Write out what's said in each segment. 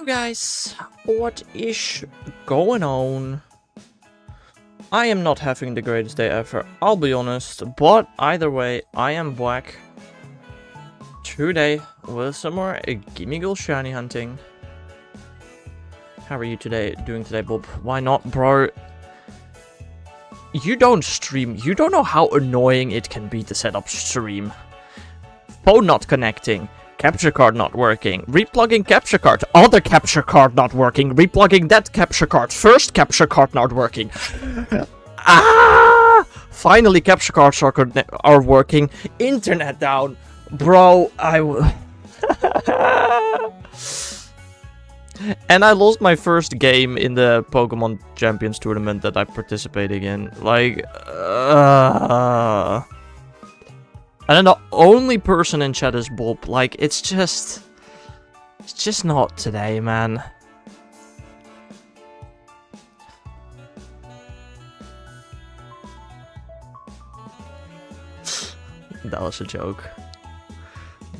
guys, what is going on? I am not having the greatest day ever, I'll be honest, but either way, I am back today with some more Gimmighoul Shiny Hunting. How are you doing today, Bob? Why not, bro? You don't stream, you don't know how annoying it can be to set up stream. Phone not connecting. Capture card not working. Replugging capture card. Other capture card not working. Replugging that capture card. First capture card not working. Finally capture cards are working. Internet down. Bro, and I lost my first game in the Pokemon Champions tournament that I participated in. Like, and then the only person in chat is Bob. Like, it's just not today, man. That was a joke.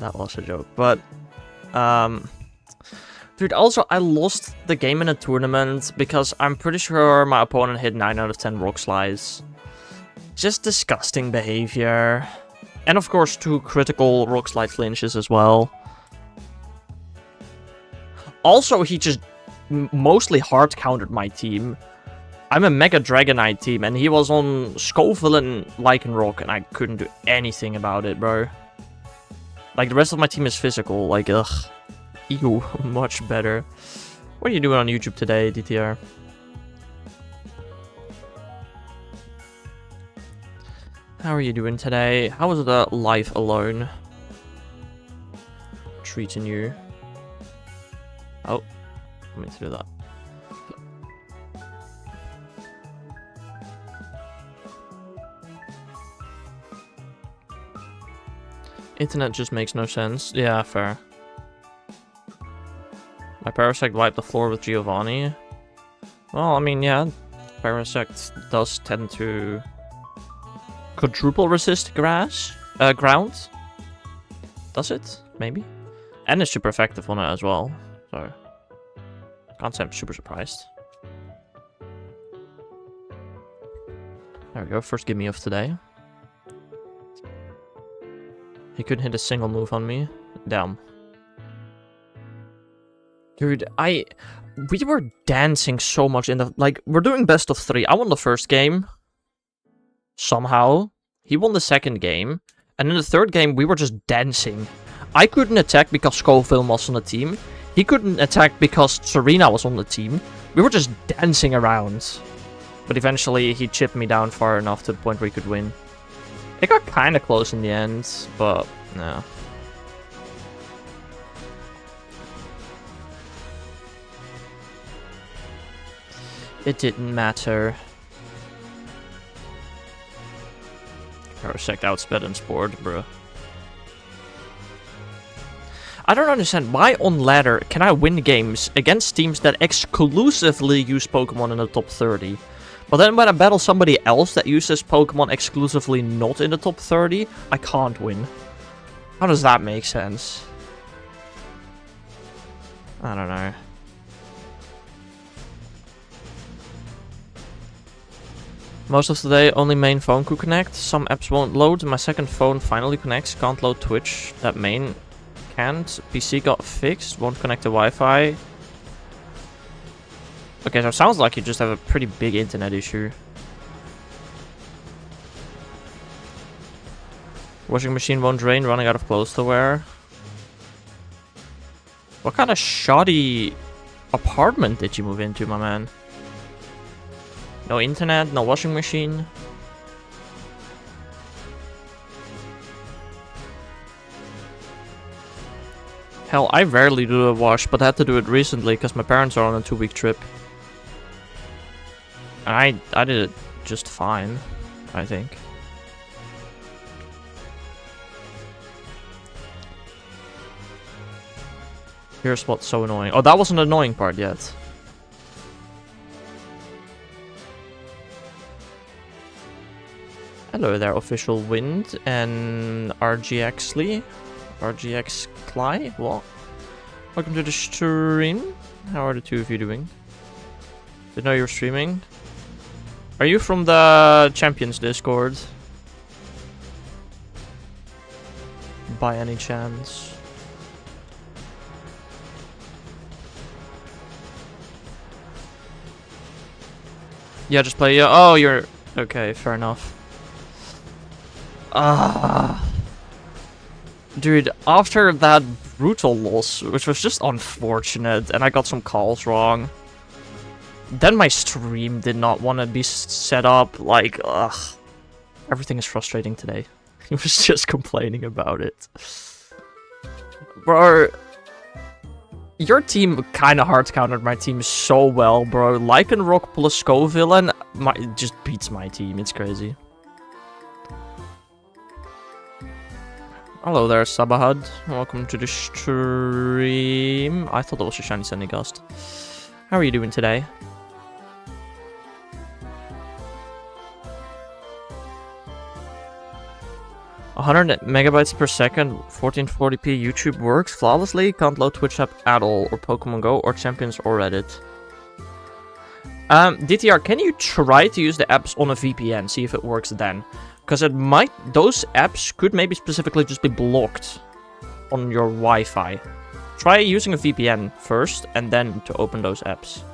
That was a joke. But, dude, also, I lost the game in a tournament because I'm pretty sure my opponent hit 9 out of 10 rock slides. Just disgusting behavior. And of course, 2 critical rock slide flinches as well. Also, he just mostly hard countered my team. I'm a Mega Dragonite team, and he was on Scoville and Lycanroc, and I couldn't do anything about it, bro. Like, the rest of my team is physical, like, ugh. Ew, much better. What are you doing on YouTube today, DTR? How are you doing today? How was the life alone treating you? Oh, let me do that. Internet just makes no sense. Yeah, fair. My Parasect wiped the floor with Giovanni. Well, I mean, yeah, Parasect does tend to quadruple resist ground. Does it? Maybe. And it's super effective on it as well. So, can't say I'm super surprised. There we go. First give me off today. He couldn't hit a single move on me. Damn. Dude, we were dancing so much in the, like, we're doing best of 3. I won the first game. Somehow. He won the second game. And in the third game, we were just dancing. I couldn't attack because Scoville was on the team. He couldn't attack because Serena was on the team. We were just dancing around. But eventually, he chipped me down far enough to the point where he could win. It got kind of close in the end, but no. It didn't matter. Parasect outsped and Sport, bro. I don't understand why on ladder can I win games against teams that exclusively use Pokemon in the top 30. But then when I battle somebody else that uses Pokemon exclusively not in the top 30, I can't win. How does that make sense? I don't know. Most of the day, only main phone could connect. Some apps won't load. My second phone finally connects. Can't load Twitch. That main can't. PC got fixed. Won't connect to Wi-Fi. Okay, so it sounds like you just have a pretty big internet issue. Washing machine won't drain. Running out of clothes to wear. What kind of shoddy apartment did you move into, my man? No internet, no washing machine. Hell, I rarely do a wash, but I had to do it recently because my parents are on a 2-week trip. And I did it just fine, I think. Here's what's so annoying. Oh, that wasn't the annoying part yet. Hello there, Official Wind and RGX Lee. RGX Cly? What? Welcome to the stream. How are the two of you doing? Did know you were streaming? Are you from the Champions Discord? By any chance? Yeah, just play. Oh, you're okay. Fair enough. Dude, after that brutal loss, which was just unfortunate, and I got some calls wrong, then my stream did not want to be set up. Like, ugh, everything is frustrating today. He was just complaining about it, bro. Your team kind of hard countered my team so well, bro. Lycanroc plus Scoville just beats my team. It's crazy. Hello there, Sabahad. Welcome to the stream. I thought that was a shiny Sunny Gust. How are you doing today? "100 megabytes per second, 1440p YouTube works flawlessly. Can't load Twitch app at all, or Pokemon Go, or Champions, or Reddit." DTR, can you try to use the apps on a VPN? See if it works then. Because it might, those apps could maybe specifically just be blocked on your Wi-Fi. Try using a VPN first, and then to open those apps.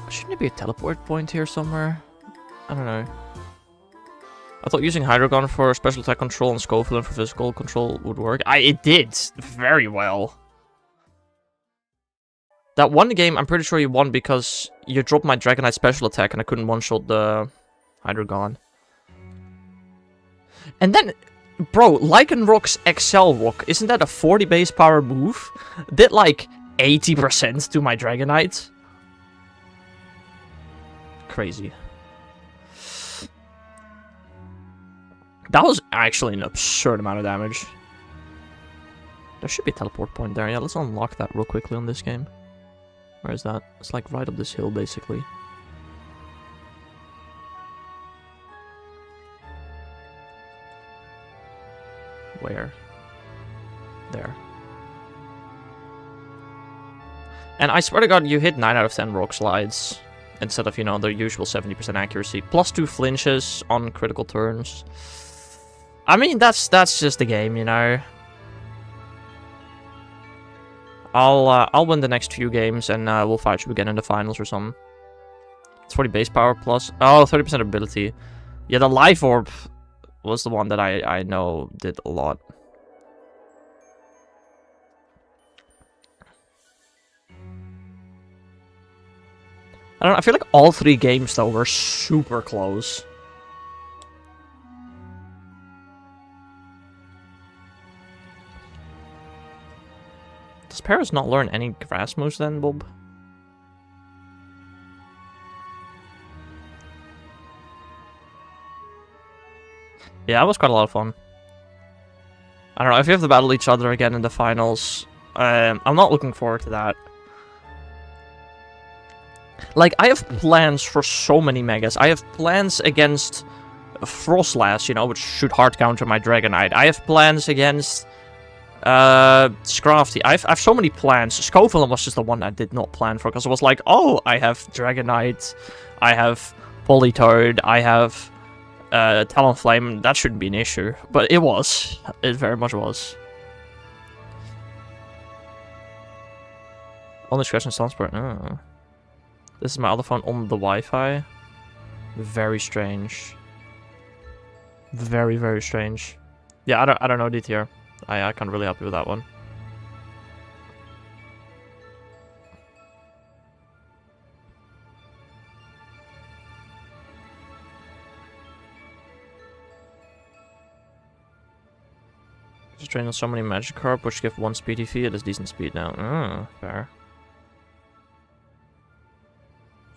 Shouldn't there be a teleport point here somewhere? I don't know. I thought using Hydreigon for special attack control and Scoville for physical control would work. It did very well. That one game, I'm pretty sure you won because you dropped my Dragonite special attack and I couldn't one-shot the Hydreigon. And then, bro, Lycanroc's Excel Rock, isn't that a 40 base power move? Did like 80% to my Dragonite. Crazy. That was actually an absurd amount of damage. There should be a teleport point there. Yeah, let's unlock that real quickly on this game. Where is that? It's like right up this hill, basically. Where? There. And I swear to God, you hit 9 out of 10 rock slides. Instead of, you know, the usual 70% accuracy. Plus 2 flinches on critical turns. I mean, that's just the game, you know. I'll win the next few games and we'll fight you again in the finals or something. It's 40 base power plus... Oh, 30% ability. Yeah, the Life Orb was the one that I know did a lot. I don't know, I feel like all 3 games, though, were super close. Does Paris not learn any grass moves then, Bob? Yeah, that was quite a lot of fun. I don't know, if you have to battle each other again in the finals, I'm not looking forward to that. Like, I have plans for so many megas. I have plans against Frostlass, you know, which should hard counter my Dragonite. I have plans against Scrafty. I have so many plans. Scoville was just the one I did not plan for, because it was like, oh, I have Dragonite, I have Politoed, I have Talonflame. That shouldn't be an issue. But it was. It very much was. Only scratch and Sunspurt. Oh. This is my other phone on the Wi-Fi. Very strange. Very, very strange. Yeah, I don't know DTR. I can't really help you with that one. Just trained on so many Magikarp, which give 1 speedy fee. It is decent speed now. Fair.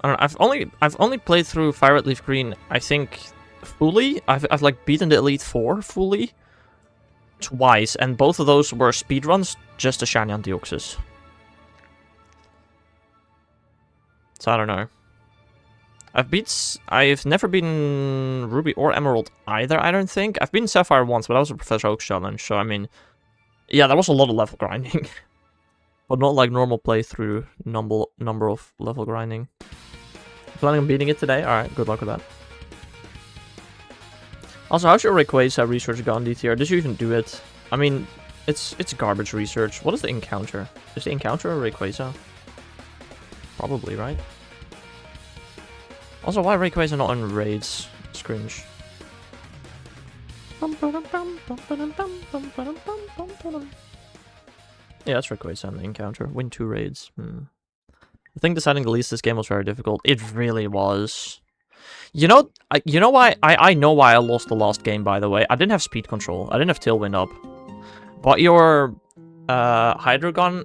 I don't know, I've only played through Fire Red Leaf Green, I think, fully. I've like beaten the Elite Four fully. twice, and both of those were speedruns just to shiny on Deoxys. So I don't know. I've never been Ruby or Emerald either, I don't think. I've been Sapphire once, but that was a Professor Oak challenge, so I mean... Yeah, that was a lot of level grinding. But not like normal playthrough number of level grinding. Planning on beating it today? Alright, good luck with that. Also, how's your Rayquaza research gone, DTR? Did you even do it? I mean, it's garbage research. What is the encounter? Is the encounter a Rayquaza? Probably, right? Also, why Rayquaza not on raids? It's cringe. Yeah, that's Rayquaza on the encounter. Win 2 raids. I think deciding to lease this game was very difficult. It really was. You know why? I know why I lost the last game, by the way. I didn't have speed control. I didn't have Tailwind up. But your Hydreigon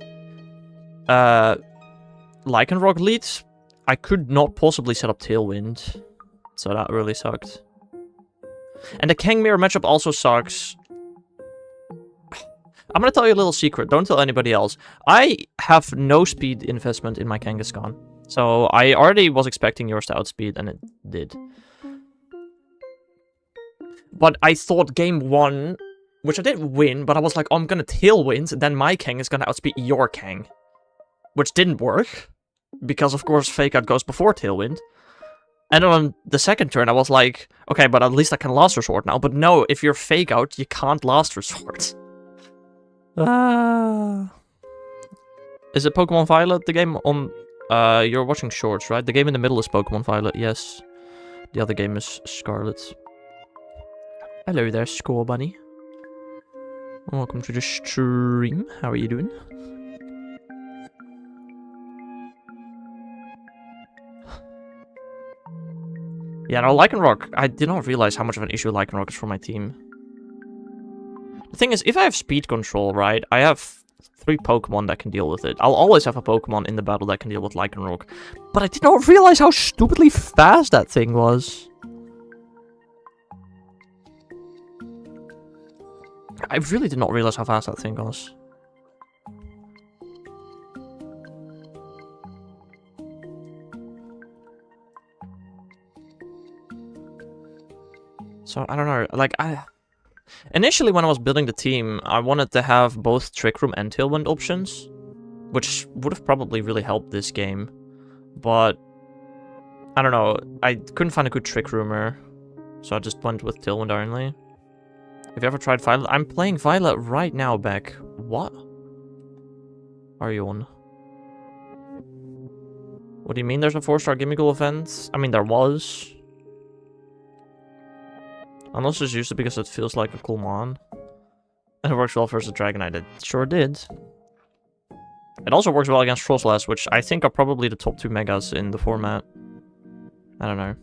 Lycanroc leads, I could not possibly set up Tailwind. So that really sucked. And the Kang Mirror matchup also sucks. I'm gonna tell you a little secret. Don't tell anybody else. I have no speed investment in my Kangaskhan. So I already was expecting yours to outspeed, and it did. But I thought game 1, which I didn't win, but I was like, oh, I'm gonna Tailwind, then my Kang is gonna outspeed your Kang. Which didn't work. Because, of course, Fake Out goes before Tailwind. And on the second turn, I was like, okay, but at least I can Last Resort now. But no, if you're Fake Out, you can't Last Resort. Is it Pokemon Violet, the game on... you're watching shorts, right? The game in the middle is Pokemon Violet, yes. The other game is Scarlet. Hello there, Score Bunny. Welcome to the stream. How are you doing? Yeah, no, Lycanroc, I did not realize how much of an issue Lycanroc is for my team. The thing is, if I have speed control, right, I have 3 Pokemon that can deal with it. I'll always have a Pokemon in the battle that can deal with Lycanroc. But I did not realize how stupidly fast that thing was. I really did not realize how fast that thing was. So, I don't know, like, initially when I was building the team, I wanted to have both Trick Room and Tailwind options, which would have probably really helped this game, but, I don't know, I couldn't find a good Trick Roomer, so I just went with Tailwind only. Have you ever tried Violet? I'm playing Violet right now, Beck. What are you on? What do you mean there's a 4-star Gimmighoul event? I mean, there was. Unless it's used because it feels like a cool mon. And it works well versus Dragonite. It sure did. It also works well against Frostlass, which I think are probably the top 2 megas in the format. I don't know.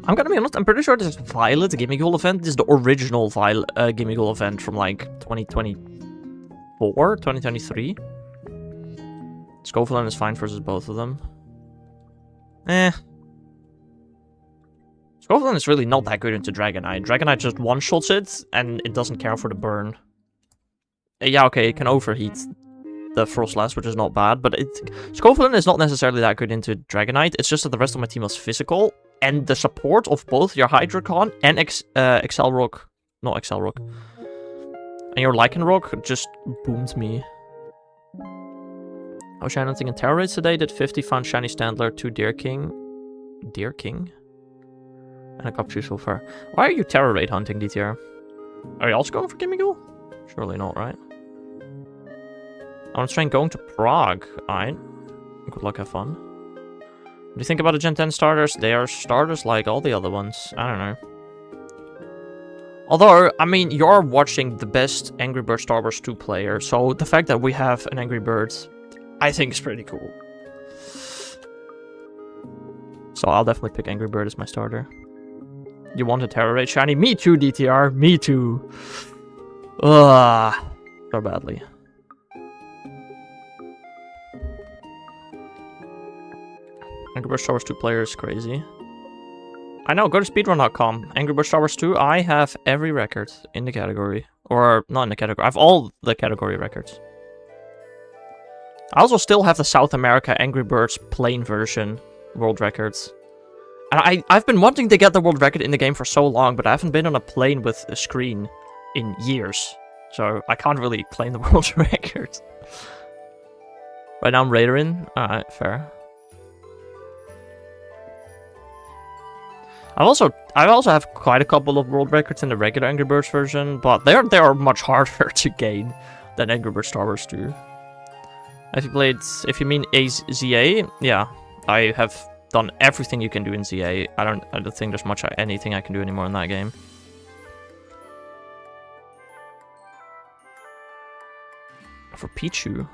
I'm gonna be honest, I'm pretty sure this Violet Gimmighoul event is the original Gimmighoul event from like 2024, 2023. Scovillain is fine versus both of them. Scovillain is really not that good into Dragonite. Dragonite just one-shots it, and it doesn't care for the burn. Yeah, okay, it can overheat the Frostlass, which is not bad, but Scovillain is not necessarily that good into Dragonite. It's just that the rest of my team was physical, and the support of both your Hydreigon and Excelrock, not Excelrock, and your Lycanroc just boomed me. I was shiny hunting in Terror Raids today, did 50, found Shiny Standler, 2 Deer King, and a Capsule so far. Why are you Terror Raid hunting, DTR? Are you also going for Gimmighoul? Surely not, right? I want to try going to Prague. Alright. Good luck, have fun. What do you think about the Gen 10 starters? They are starters like all the other ones. I don't know. Although, I mean, you're watching the best Angry Birds Star Wars 2 player, so the fact that we have an Angry Birds, I think is pretty cool. So I'll definitely pick Angry Bird as my starter. You want a Terror Raid shiny? Me too, DTR. Me too. Ugh. So badly. Angry Birds Star Wars 2 player is crazy. I know, go to speedrun.com. Angry Birds Star Wars 2, I have every record in the category. Or, not in the category, I have all the category records. I also still have the South America Angry Birds plain version world records. And I've been wanting to get the world record in the game for so long, but I haven't been on a plane with a screen in years. So I can't really claim the world record. Right now I'm Raiderin. Alright, fair. I also have quite a couple of world records in the regular Angry Birds version, but they are much harder to gain than Angry Birds Star Wars 2. If you mean ZA, yeah, I have done everything you can do in ZA. I don't think there's much anything I can do anymore in that game. For Pichu.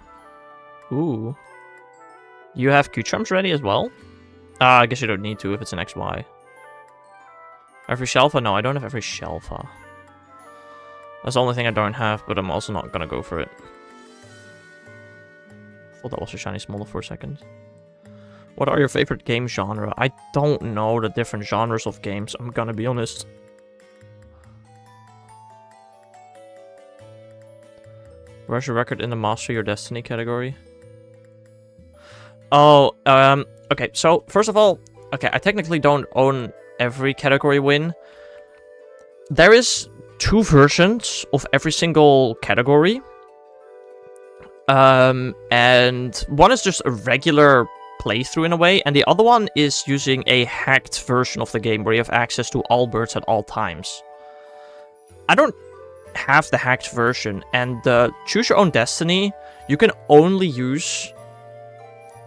Ooh. You have Q-Charms ready as well? I guess you don't need to if it's an XY. Every Shelfa? No, I don't have every Shelfa. That's the only thing I don't have, but I'm also not gonna go for it. I thought that was a shiny smaller for a second. What are your favorite game genre? I don't know the different genres of games, I'm gonna be honest. Where's your record in the Master Your Destiny category? Oh, okay, so, first of all, okay, I technically don't own every category win. There is 2 versions of every single category. And one is just a regular playthrough in a way, and the other one is using a hacked version of the game where you have access to all birds at all times. I don't have the hacked version, and the Choose Your Own Destiny, you can only use...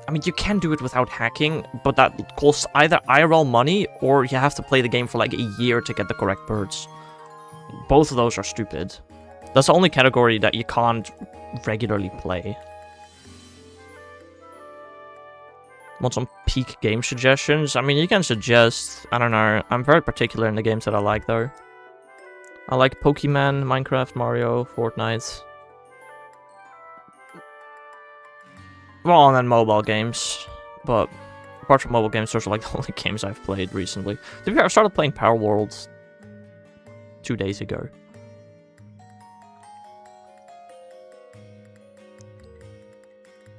I mean, you can do it without hacking, but that costs either IRL money, or you have to play the game for like a year to get the correct birds. Both of those are stupid. That's the only category that you can't regularly play. Want some peak game suggestions? I mean, you can suggest... I don't know. I'm very particular in the games that I like, though. I like Pokemon, Minecraft, Mario, Fortnite. Well, and then mobile games. But apart from mobile games, those are like the only games I've played recently. To be fair, I started playing Power World 2 days ago.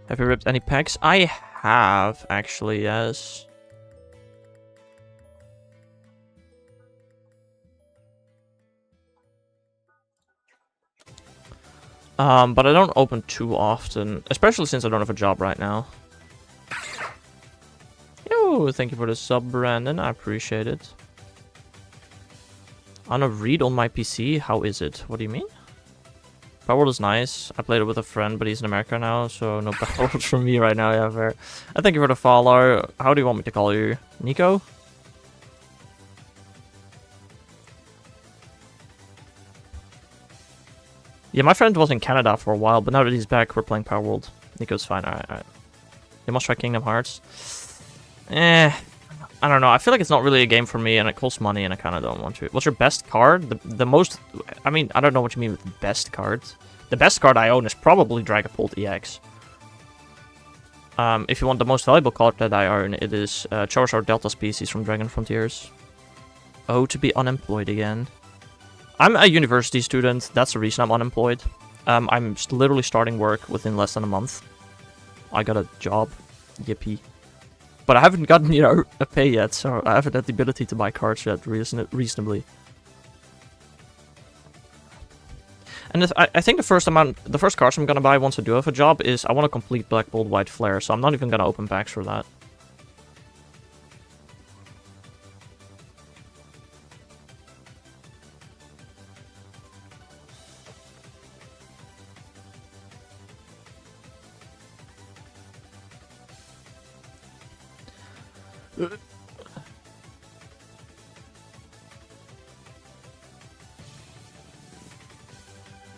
Have you ripped any packs? I have, actually, yes. But I don't open too often, especially since I don't have a job right now. Yo, thank you for the sub, Brandon. I appreciate it. On a read on my PC, how is it? What do you mean? Power World is nice. I played it with a friend, but he's in America now, so no Power World from me right now. Yeah, fair. I thank you for the follow. How do you want me to call you? Nico? Yeah, my friend was in Canada for a while, but now that he's back, we're playing Power World. Nico's fine. Alright, alright. You must try Kingdom Hearts. I don't know. I feel like it's not really a game for me, and it costs money, and I kind of don't want to. What's your best card? The most... I mean, I don't know what you mean with best cards. The best card I own is probably Dragapult EX. If you want the most valuable card that I own, it is Charizard Delta Species from Dragon Frontiers. Oh, to be unemployed again. I'm a university student. That's the reason I'm unemployed. I'm literally starting work within less than a month. I got a job. Yippee. But I haven't gotten, you know, a pay yet, so I haven't had the ability to buy cards yet reasonably. And I think the first cards I'm gonna buy once I do have a job is I want to complete Black Bolt White Flare, so I'm not even gonna open packs for that.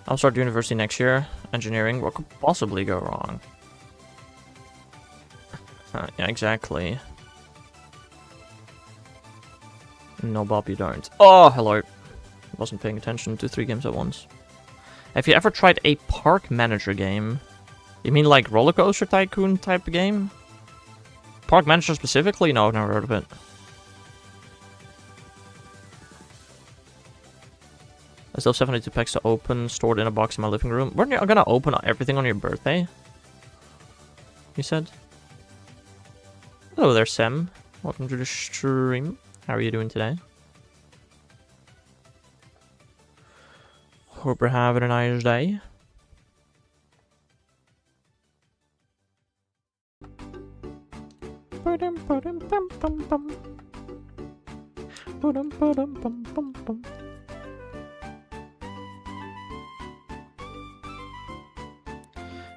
I'll start university next year. Engineering. What could possibly go wrong? Yeah, exactly. No, Bob, you don't. Oh, hello. Wasn't paying attention to 3 games at once. Have you ever tried a park manager game? You mean like Roller Coaster Tycoon type game? Park Manager specifically? No, I've never heard of it. I still have 72 packs to open, stored in a box in my living room. We're gonna open everything on your birthday? You said? Hello there, Sam. Welcome to the stream. How are you doing today? Hope you're having a nice day.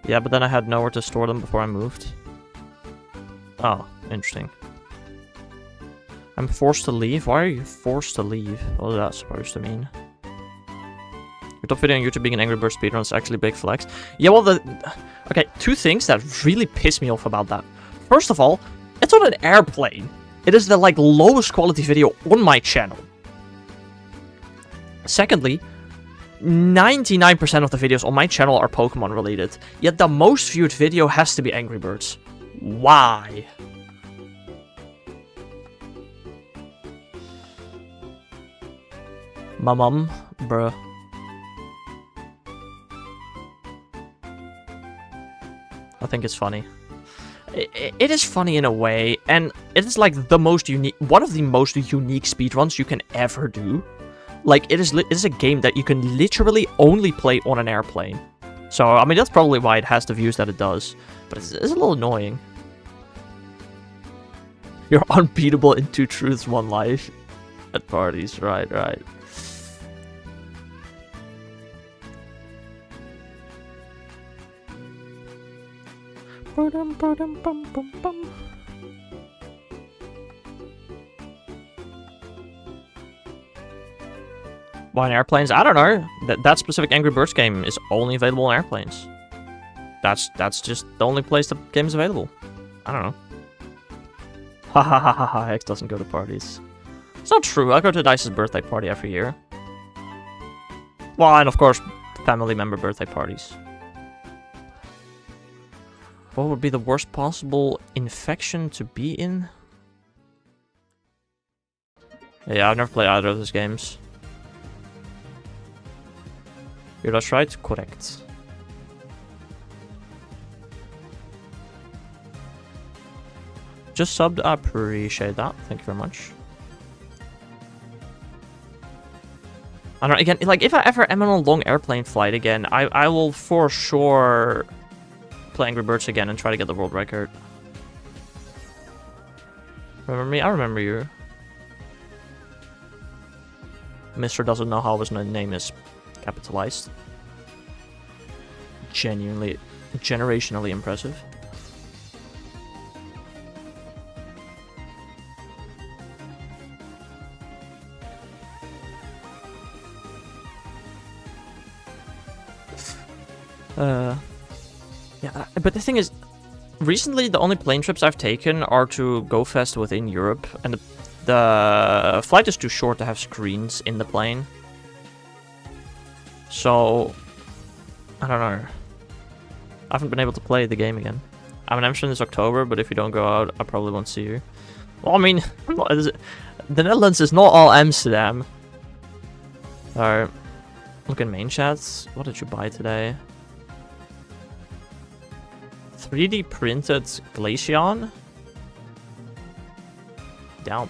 Yeah, but then I had nowhere to store them before I moved. Oh, interesting. I'm forced to leave? Why are you forced to leave? What is that supposed to mean? Your top video on YouTube being an Angry Birds speedrun is actually big flex. Yeah, well, okay, two things that really piss me off about that. First of all, it's on an airplane. It is the, like, lowest quality video on my channel. Secondly, 99% of the videos on my channel are Pokemon related. Yet the most viewed video has to be Angry Birds. Why? My mom, bruh. I think it's funny. It is funny in a way, and it is like the most unique, one of the most unique speedruns you can ever do. Like, it is a game that you can literally only play on an airplane. So, I mean, that's probably why it has the views that it does. But it's a little annoying. You're unbeatable in 2 truths, 1 life. At parties, right. Why on airplanes? I don't know. That specific Angry Birds game is only available on airplanes. That's just the only place the game is available. I don't know. Ha ha ha ha ha. X doesn't go to parties. It's not true. I go to Dice's birthday party every year. Well, and of course, family member birthday parties. What would be the worst possible infection to be in? Yeah, I've never played either of those games. You're that's right, correct. Just subbed, I appreciate that. Thank you very much. I don't know, again, like, if I ever am on a long airplane flight again, I will for sure play Angry Birds again and try to get the world record. Remember me? I remember you. Mr. doesn't know how his name is capitalized. Genuinely, generationally impressive. Yeah, but the thing is, recently the only plane trips I've taken are to GoFest within Europe, and the flight is too short to have screens in the plane. So, I don't know. I haven't been able to play the game again. I'm in Amsterdam this October, but if you don't go out, I probably won't see you. Well, I mean, the Netherlands is not all Amsterdam. Alright. Look in main chats. What did you buy today? 3D printed Glaceon? Down.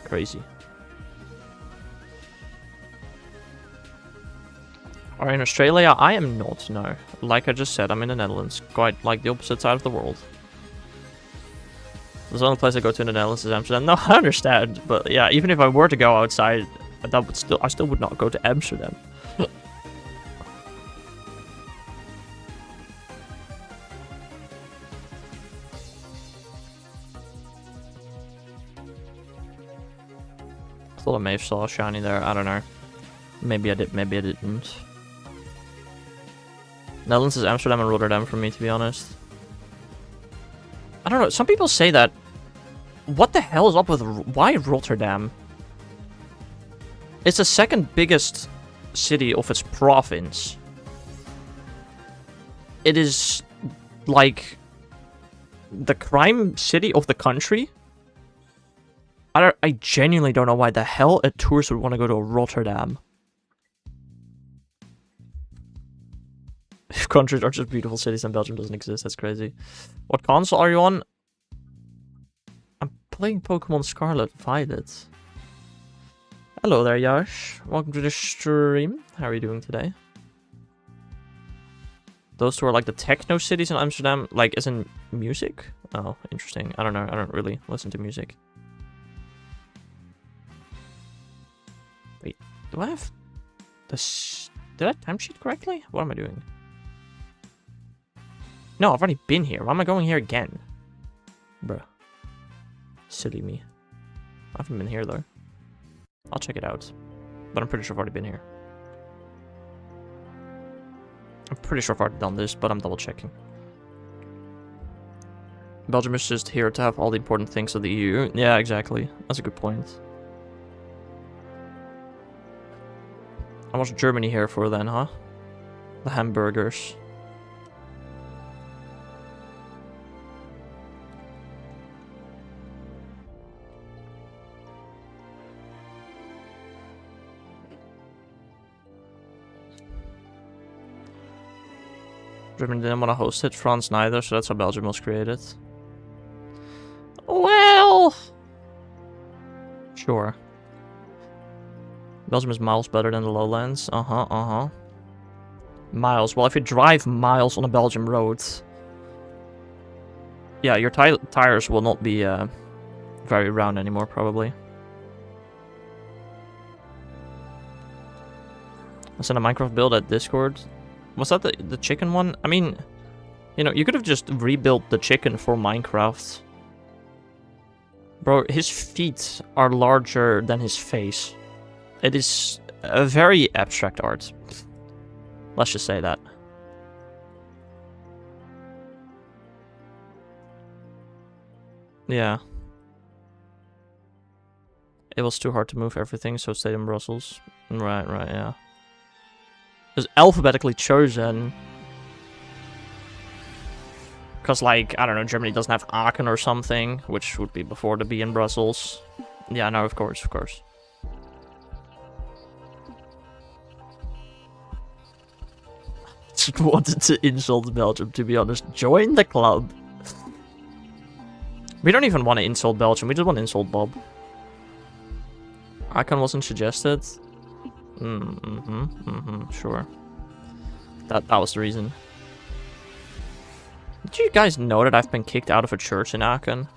Crazy. Are in Australia? I am not, no. Like I just said, I'm in the Netherlands. Quite like the opposite side of the world. The only place I go to in the Netherlands is Amsterdam. No, I understand, but yeah, even if I were to go outside, that would I still would not go to Amsterdam. I thought I may have saw a shiny there. I don't know. Maybe I did, maybe I didn't. Netherlands is Amsterdam and Rotterdam for me, to be honest. I don't know. Some people say that. What the hell is up with... Why Rotterdam? It's the second biggest city of its province. It is, like, the crime city of the country? I genuinely don't know why the hell a tourist would want to go to Rotterdam. If countries are just beautiful cities and Belgium doesn't exist, that's crazy. What console are you on? I'm playing Pokemon Scarlet Violet. Hello there, Yash. Welcome to the stream. How are you doing today? Those two are like the techno cities in Amsterdam, like as in music? Oh, interesting. I don't know. I don't really listen to music. Wait, do I have this? Did I timesheet correctly? What am I doing? No, I've already been here. Why am I going here again? Bruh. Silly me. I haven't been here though. I'll check it out. But I'm pretty sure I've already been here. I'm pretty sure I've already done this, but I'm double checking. Belgium is just here to have all the important things of the EU. Yeah, exactly. That's a good point. And what's Germany here for then, huh? The hamburgers. Germany didn't want to host it, France neither, so that's how Belgium was created. Well... Sure. Belgium is miles better than the lowlands. Miles. Well, if you drive miles on a Belgium road... Yeah, your tires will not be very round anymore, probably. I sent a Minecraft build at Discord. Was that the chicken one? I mean, you know, you could have just rebuilt the chicken for Minecraft. Bro, his feet are larger than his face. It is a very abstract art. Let's just say that. Yeah. It was too hard to move everything, so it stayed in Brussels. Right, yeah. It was alphabetically chosen. Because, like, I don't know, Germany doesn't have Aachen or something, which would be before the B in Brussels. Yeah, no, of course. Just wanted to insult Belgium, to be honest. Join the club. We don't even want to insult Belgium, we just want to insult Bob. Aachen wasn't suggested. Sure. That was the reason. Did you guys know that I've been kicked out of a church in Aachen?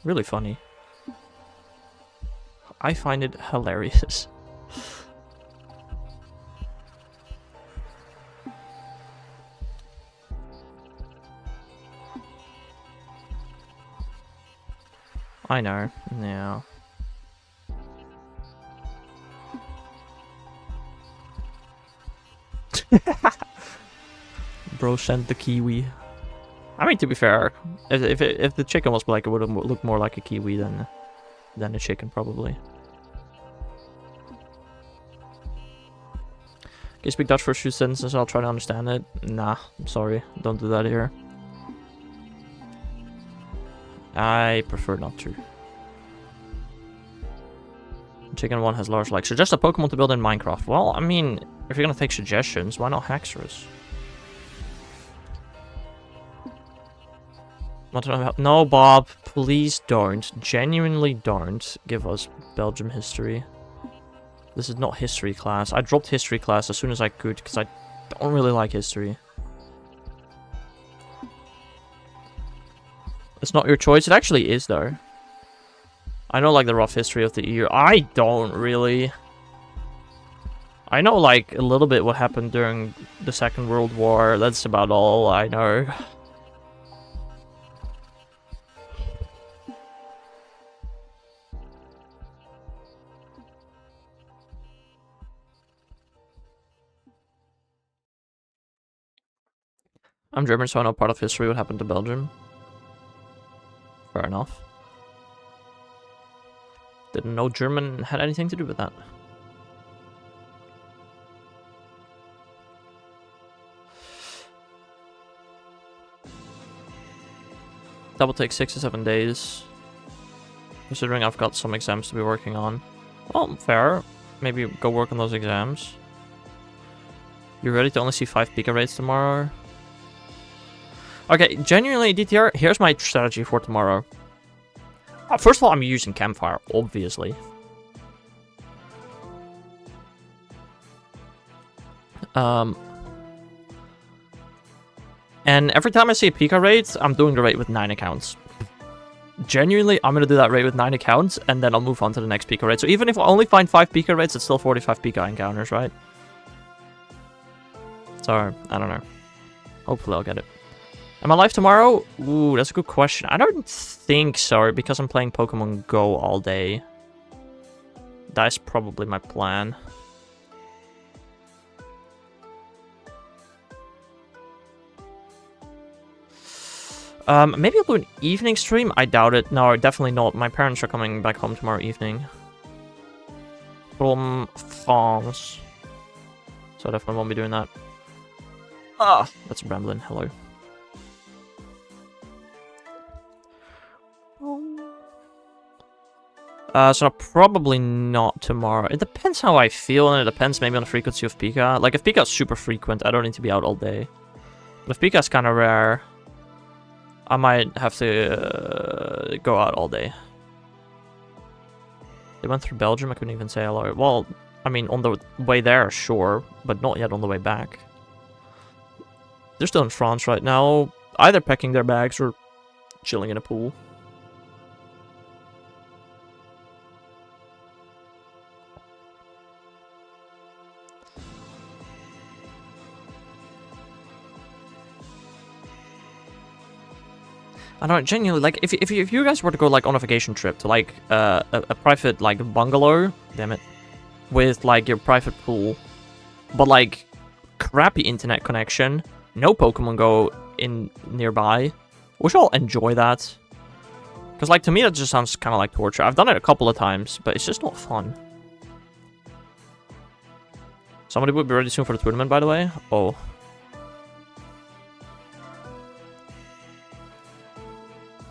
Really funny. I find it hilarious. I know, yeah. Bro sent the kiwi. I mean, to be fair, if the chicken was black, it would have looked more like a kiwi than a chicken, probably. Can you speak Dutch for a few sentences? I'll try to understand it. Nah, I'm sorry. Don't do that here. I prefer not to. Chicken one has large legs. Suggest a Pokemon to build in Minecraft. Well, I mean, if you're gonna take suggestions, why not Haxorus? No, Bob, please don't. Genuinely don't give us Belgium history. This is not history class. I dropped history class as soon as I could because I don't really like history. It's not your choice. It actually is, though. I know, like, the rough history of the EU. I don't really. I know, like, a little bit what happened during the Second World War. That's about all I know. I'm German, so I know part of history what happened to Belgium. Fair enough. Didn't know German had anything to do with that. That will take 6 to 7 days. Considering I've got some exams to be working on. Well, fair. Maybe go work on those exams. You ready to only see 5 Pika raids tomorrow? Okay, genuinely, DTR, here's my strategy for tomorrow. First of all, I'm using Campfire, obviously. And every time I see a Pika raid, I'm doing the raid with 9 accounts. Genuinely, I'm going to do that raid with 9 accounts, and then I'll move on to the next Pika raid. So even if I only find 5 Pika raids, it's still 45 Pika encounters, right? So, I don't know. Hopefully I'll get it. Am I live tomorrow? Ooh, that's a good question. I don't think so, because I'm playing Pokemon Go all day. That's probably my plan. Maybe I'll do an evening stream? I doubt it. No, definitely not. My parents are coming back home tomorrow evening. From France. So I definitely won't be doing that. Ah, that's Bramblin. Hello. So probably not tomorrow. It depends how I feel, and it depends maybe on the frequency of Pika. Like, if Pika is super frequent, I don't need to be out all day. But if Pika is kind of rare, I might have to go out all day. They went through Belgium, I couldn't even say hello. Well, I mean, on the way there, sure, but not yet on the way back. They're still in France right now, either packing their bags or chilling in a pool. I don't know, genuinely, like, if you guys were to go, like, on a vacation trip to, like, a private, like, bungalow, damn it, with, like, your private pool, but, like, crappy internet connection, no Pokemon Go in nearby, we should all enjoy that. Because, like, to me, that just sounds kind of like torture. I've done it a couple of times, but it's just not fun. Somebody will be ready soon for the tournament, by the way. Oh.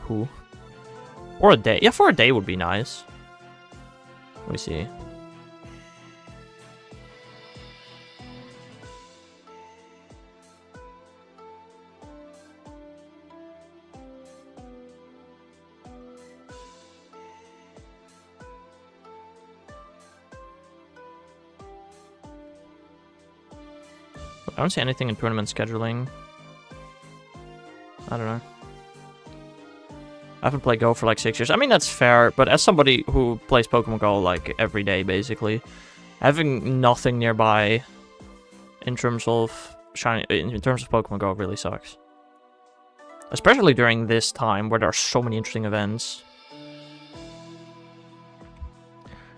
Who? Or a day. Yeah, for a day would be nice. Let me see. I don't see anything in tournament scheduling. I don't know. I haven't played Go for like 6 years. I mean, that's fair, but as somebody who plays Pokemon Go like every day, basically, having nothing nearby in terms of Pokemon Go really sucks. Especially during this time where there are so many interesting events.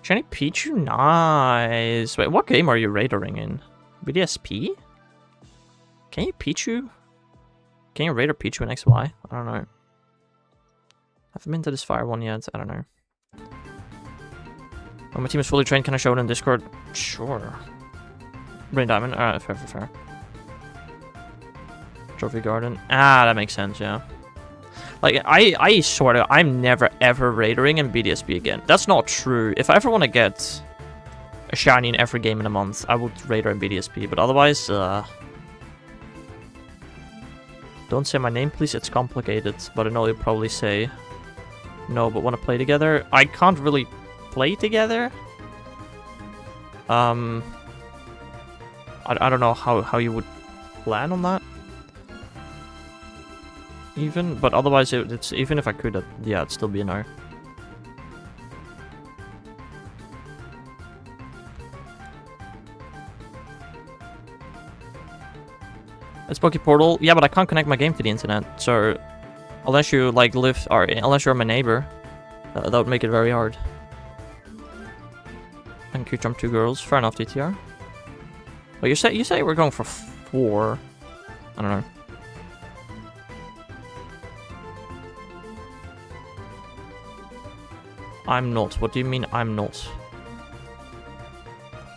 Shiny Pichu, nice. Wait, what game are you raiding in? BDSP? Can you Pichu? Can you raider Pichu in XY? I don't know. I haven't been to this fire one yet. I don't know. When my team is fully trained, can I show it in Discord? Sure. Brain Diamond? Alright, fair. Trophy Garden. Ah, that makes sense, yeah. Like, I sort of... I'm never ever raidering in BDSP again. That's not true. If I ever want to get a shiny in every game in a month, I would raider in BDSP. But otherwise, don't say my name, please. It's complicated. But I know you'll probably say... No, but want to play together? I can't really play together. I don't know how you would plan on that. Even, but otherwise it's even if I could, yeah, it'd still be a no. It's Pokeportal. Yeah, but I can't connect my game to the internet, so unless you like live or unless you're my neighbor, that would make it very hard. Thank you, jump 2 girls. Fair enough, DTR. Well, you say we're going for 4. I don't know. I'm not. What do you mean I'm not?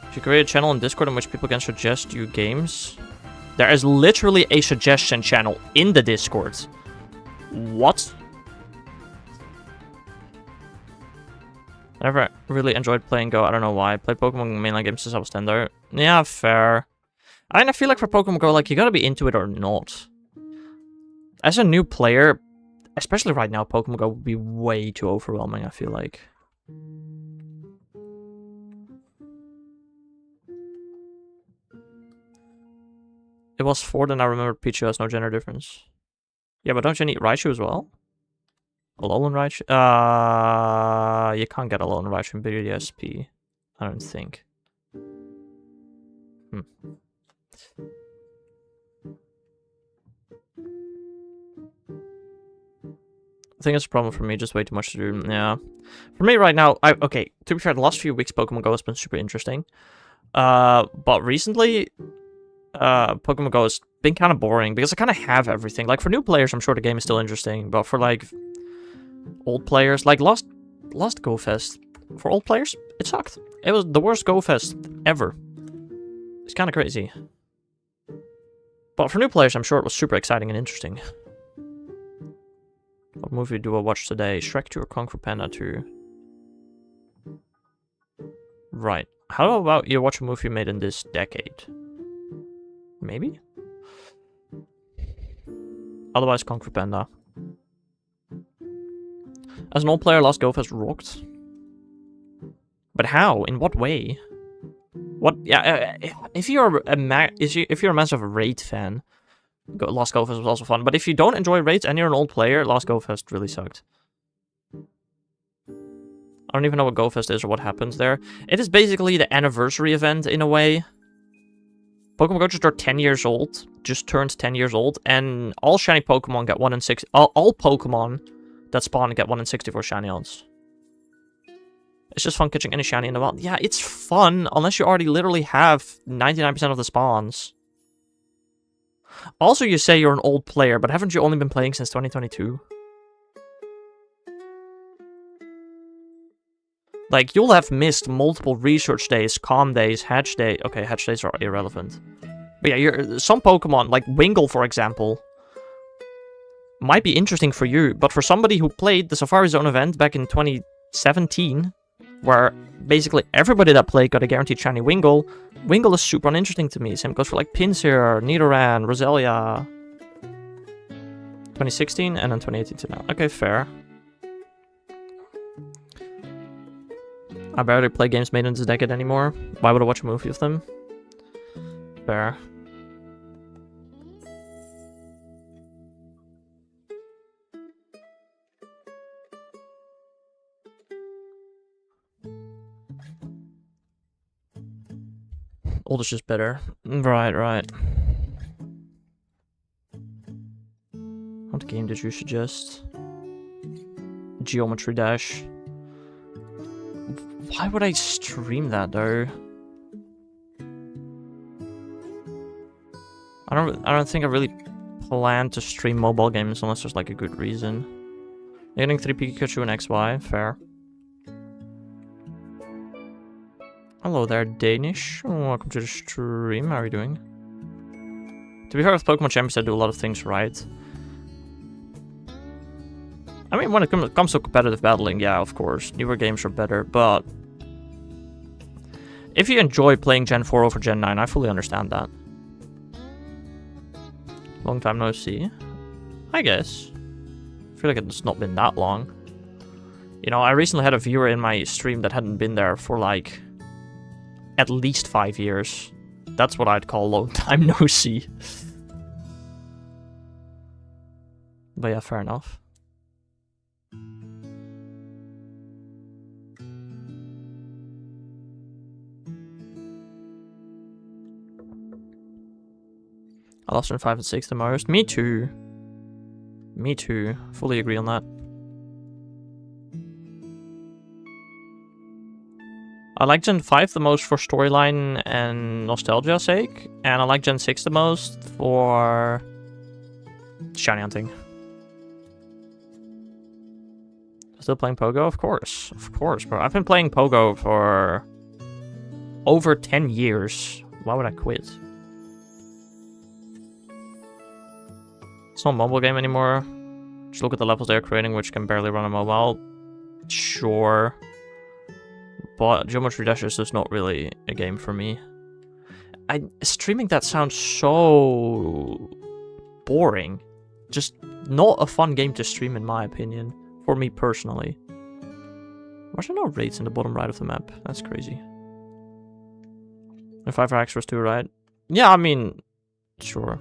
If you create a channel on Discord in which people can suggest you games, there is literally a suggestion channel in the Discord. What? I never really enjoyed playing Go. I don't know why. I played Pokemon mainline games since I was 10 though. Yeah, fair. I feel like for Pokemon Go, like, you gotta be into it or not. As a new player, especially right now, Pokemon Go would be way too overwhelming, I feel like. It was 4, then I remember Pichu has no gender difference. Yeah, but don't you need Raichu as well? Alolan Raichu? You can't get Alolan Raichu in BDSP. I don't think. I think it's a problem for me, just way too much to do. Yeah. For me right now, okay, to be fair, the last few weeks Pokemon Go has been super interesting. But recently, Pokemon Go has been kind of boring because I kind of have everything. Like, for new players, I'm sure the game is still interesting, but for, like, old players, like, last Go Fest, for old players, it sucked. It was the worst Go Fest ever. It's kind of crazy. But for new players, I'm sure it was super exciting and interesting. What movie do I watch today? Shrek 2 or Kung Fu Panda 2? Right. How about you watch a movie made in this decade? Maybe? Otherwise, Kung Fu Panda. As an old player, Last Go Fest rocked. But how? In what way? What? Yeah, if you're a massive Raid fan, Last Go Fest was also fun. But if you don't enjoy raids and you're an old player, Last Go Fest really sucked. I don't even know what Go Fest is or what happens there. It is basically the anniversary event in a way. Pokemon Go just turned 10 years old. Just turned 10 years old. And all shiny Pokemon get 1 in 6. All Pokemon that spawn get 1 in 64 shiny odds. It's just fun catching any shiny in the wild. Yeah, it's fun unless you already literally have 99% of the spawns. Also, you say you're an old player, but haven't you only been playing since 2022? Like, you'll have missed multiple research days, calm days, hatch day. Okay, hatch days are irrelevant. But yeah, some Pokemon, like Wingull, for example, might be interesting for you, but for somebody who played the Safari Zone event back in 2017, where basically everybody that played got a guaranteed shiny Wingull, Wingull is super uninteresting to me. Same goes for like Pinsir, Nidoran, Roselia. 2016 and then 2018 to now. Okay, fair. I barely play games made in this decade anymore. Why would I watch a movie of them? Fair. Old is just better. Right. What game did you suggest? Geometry Dash. Why would I stream that though? I don't think I really plan to stream mobile games unless there's like a good reason. Getting 3 Pikachu and XY, fair. Hello there, Danish. Welcome to the stream. How are you doing? To be fair, with Pokemon Champions, I do a lot of things right. I mean, when it comes to competitive battling, yeah, of course, newer games are better, but if you enjoy playing Gen 4 over Gen 9, I fully understand that. Long time no see. I guess. I feel like it's not been that long. You know, I recently had a viewer in my stream that hadn't been there for like at least 5 years. That's what I'd call long time no see. But yeah, fair enough. I lost in 5 and 6 the most. Me too. Me too. Fully agree on that. I like Gen 5 the most for storyline and nostalgia's sake, and I like Gen 6 the most for shiny hunting. Still playing Pogo? Of course, bro. I've been playing Pogo for over 10 years. Why would I quit? It's not a mobile game anymore. Just look at the levels they're creating, which can barely run a mobile. Sure. but Geometry Dash is just not really a game for me. Streaming that sounds so boring. Just not a fun game to stream, in my opinion. For me personally. Why are there no raids in the bottom right of the map? That's crazy. And 5 Haxorus too, right? Yeah, I mean, sure.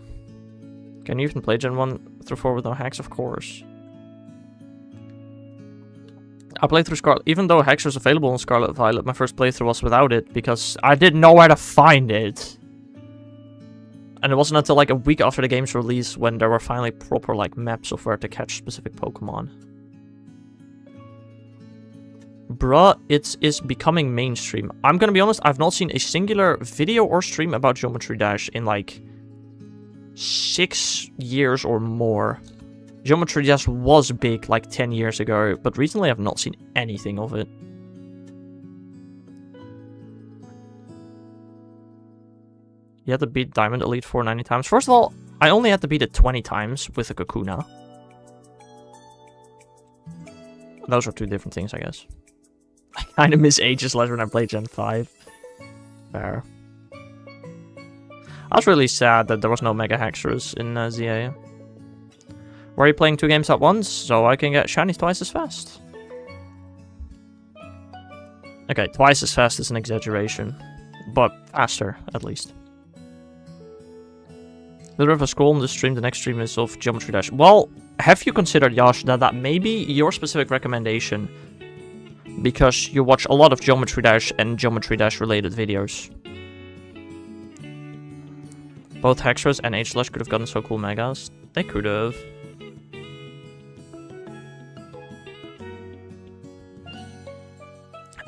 Can you even play Gen 1 through 4 with no hacks? Of course. I played through Scarlet, even though Hexer is available in Scarlet Violet, my first playthrough was without it, because I didn't know where to find it. And it wasn't until like a week after the game's release when there were finally proper like maps of where to catch specific Pokemon. Bruh, it's becoming mainstream. I'm gonna be honest, I've not seen a singular video or stream about Geometry Dash in like 6 years or more. Geometry Dash was big like 10 years ago, but recently I've not seen anything of it. You had to beat Diamond Elite 4 90 times. First of all, I only had to beat it 20 times with a Kakuna. Those are two different things, I guess. I kind of miss Aegis less when I played Gen 5. Fair. I was really sad that there was no Mega Haxorus in ZA. Why are you playing 2 games at once? So I can get shinies twice as fast. Okay, twice as fast is an exaggeration. But faster, at least. The River Scroll on the stream, the next stream is of Geometry Dash. Well, have you considered, Yash, that may be your specific recommendation? Because you watch a lot of Geometry Dash and Geometry Dash related videos. Both Hexorus and H-Slash could have gotten so cool megas. They could have.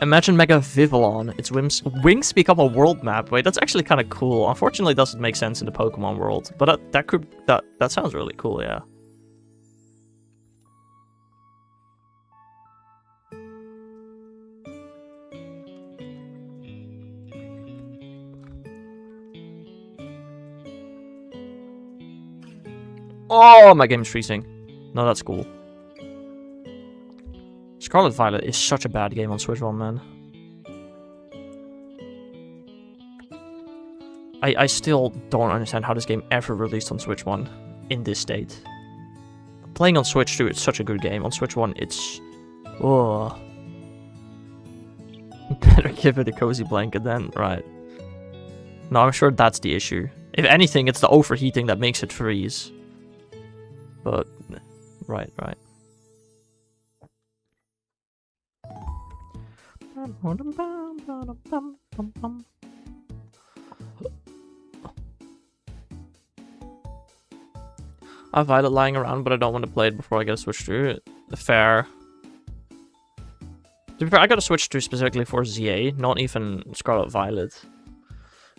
Imagine Mega Vivillon. Its wings become a world map. Wait, that's actually kind of cool. Unfortunately, it doesn't make sense in the Pokemon world. But that sounds really cool, yeah. Oh, my game's freezing. No, that's cool. Scarlet Violet is such a bad game on Switch 1, man. I still don't understand how this game ever released on Switch 1 in this state. Playing on Switch 2, it's such a good game. On Switch 1, it's... Oh. Better give it a cozy blanket then, right. No, I'm sure that's the issue. If anything, it's the overheating that makes it freeze. But, right. I have Violet lying around, but I don't want to play it before I get a Switch to it. Fair. To be fair, I got a Switch to specifically for ZA, not even Scarlet Violet.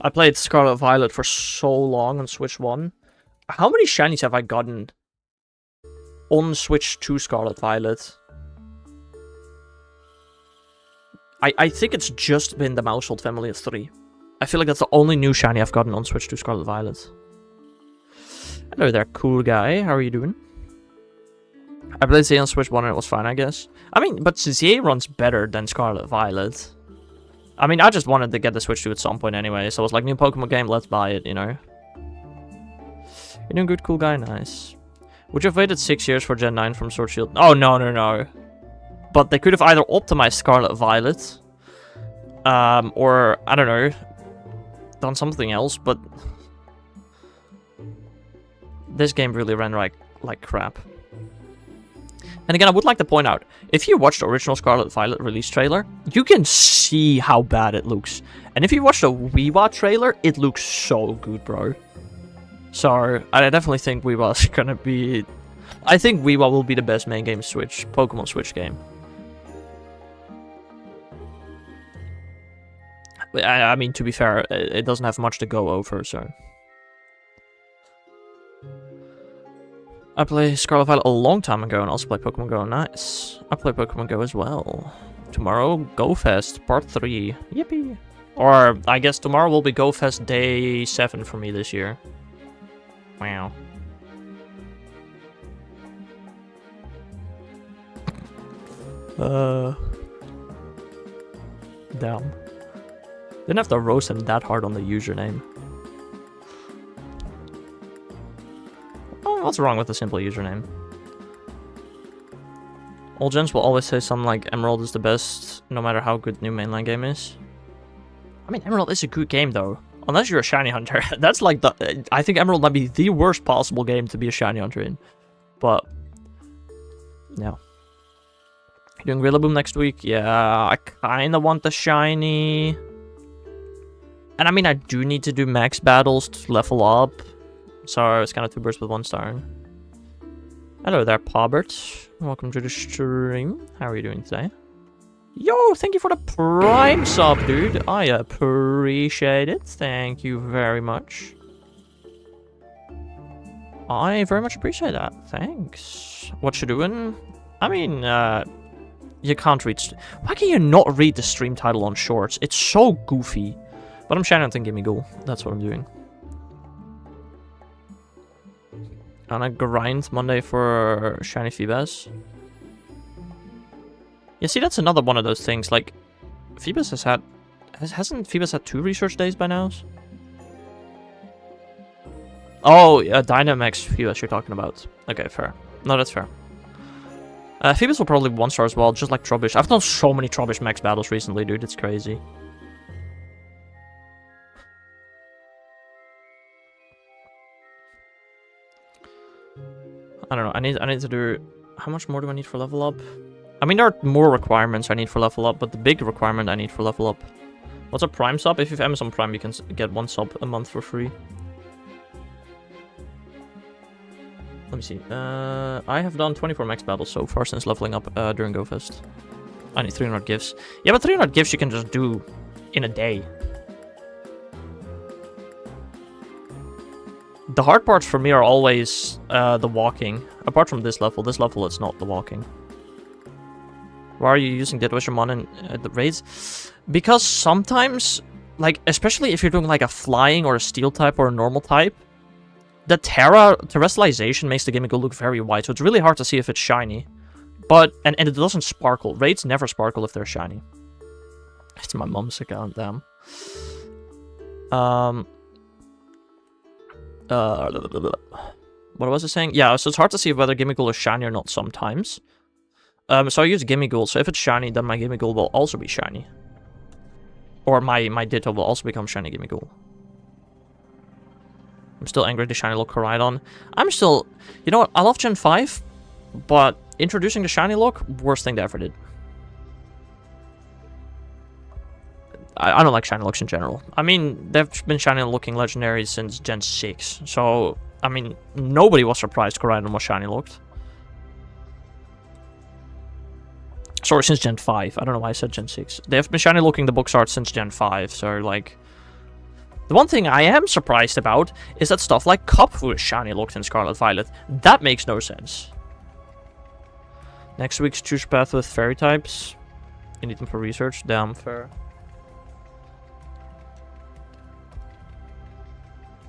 I played Scarlet Violet for so long on Switch 1. How many shinies have I gotten on Switch 2 Scarlet Violet? I think it's just been the Mousehold family of 3. I feel like that's the only new shiny I've gotten on Switch 2 Scarlet Violet. Hello there, cool guy. How are you doing? I played ZA on Switch 1 and it was fine, I guess. I mean, but ZA runs better than Scarlet Violet. I mean, I just wanted to get the Switch 2 at some point anyway, so I was like, new Pokemon game, let's buy it, you know? You're doing good, cool guy, nice. Would you have waited 6 years for Gen 9 from Sword Shield? Oh, no. But they could have either optimized Scarlet Violet, or, I don't know, done something else, but this game really ran like crap. And again, I would like to point out, if you watch the original Scarlet Violet release trailer, you can see how bad it looks. And if you watch the Weewa trailer, it looks so good, bro. So, I definitely think Weewa's gonna be... I think Weewa will be the best main game Switch, Pokemon Switch game. I mean, to be fair, it doesn't have much to go over, so... I played Scarlet Violet a long time ago and also play Pokemon Go. Nice. I play Pokemon Go as well. Tomorrow, Go Fest, Part 3. Yippee. Or, I guess tomorrow will be Go Fest Day 7 for me this year. Wow. Damn. Didn't have to roast him that hard on the username. Oh, what's wrong with a simple username? Old gens will always say something like Emerald is the best, no matter how good new mainline game is. I mean, Emerald is a good game, though. Unless you're a shiny hunter. That's like the... I think Emerald might be the worst possible game to be a shiny hunter in. But... no. Doing Rillaboom next week? Yeah, I kind of want the shiny. And I mean, I do need to do max battles to level up. So it's kind of 2 birds with 1 stone. Hello there, Pobert. Welcome to the stream. How are you doing today? Yo, thank you for the Prime sub, dude. I appreciate it. Thank you very much. I very much appreciate that. Thanks. What you doing? I mean, you can't read... Why can you not read the stream title on shorts? It's so goofy. But I'm shiny hunting Gimmighoul. That's what I'm doing. And I grind Monday for shiny Phoebus. Yeah, see, that's another one of those things. Like, Phoebus has had... Hasn't Phoebus had 2 research days by now? Oh, Dynamax Phoebus you're talking about. Okay, fair. No, that's fair. Phoebus will probably 1-star as well, just like Trubbish. I've done so many Trubbish max battles recently, dude. It's crazy. I don't know. I need to do... How much more do I need for level up? I mean, there are more requirements I need for level up, but the big requirement I need for level up... What's a Prime sub? If you have Amazon Prime, you can get 1 sub a month for free. Let me see. I have done 24 max battles so far since leveling up during GoFest. I need 300 gifts. Yeah, but 300 gifts you can just do in a day. The hard parts for me are always the walking. Apart from this level it's not the walking. Why are you using Deadwishmon in the raids? Because sometimes, like, especially if you're doing like a flying or a steel type or a normal type, the terrestrialization makes the Gimmighoul look very white, so it's really hard to see if it's shiny. But, and it doesn't sparkle. Raids never sparkle if they're shiny. It's my mom's account, damn. What was I saying? Yeah, so it's hard to see whether Gimmighoul is shiny or not sometimes. So I use Gimmighoul, so if it's shiny, then my Gimmighoul will also be shiny. Or my Ditto will also become shiny Gimmighoul. I'm still angry at the shiny look Koraidon. I'm still... You know what? I love Gen 5, but introducing the shiny look, worst thing they ever did. I don't like shiny looks in general. I mean, they've been shiny looking legendaries since Gen 6. So, I mean, nobody was surprised Koraidon was shiny looked. Sorry, since Gen 5. I don't know why I said Gen 6. They've been shiny looking the box art since Gen 5. So, like... The one thing I am surprised about is that stuff like Cupfu is shiny looked in Scarlet Violet. That makes no sense. Next week's choose path with fairy types. You need them for research. Damn, fair.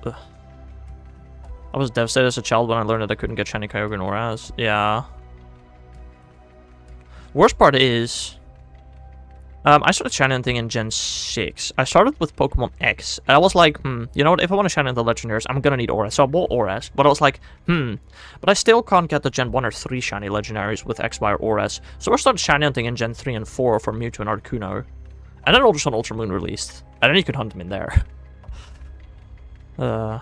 Ugh. I was devastated as a child when I learned that I couldn't get shiny Kyogre and Auras. Yeah. Worst part is... I started shiny hunting in Gen 6. I started with Pokemon X. And I was like, you know what? If I want to shiny hunt the legendaries, I'm gonna need Auras. So I bought Auras. But I was like, but I still can't get the Gen 1 or 3 shiny legendaries with X, Y, or Auras. So I started shiny hunting in Gen 3 and 4 for Mewtwo and Articuno. And then Ultra Sun Ultra Moon released. And then you could hunt them in there. Yeah,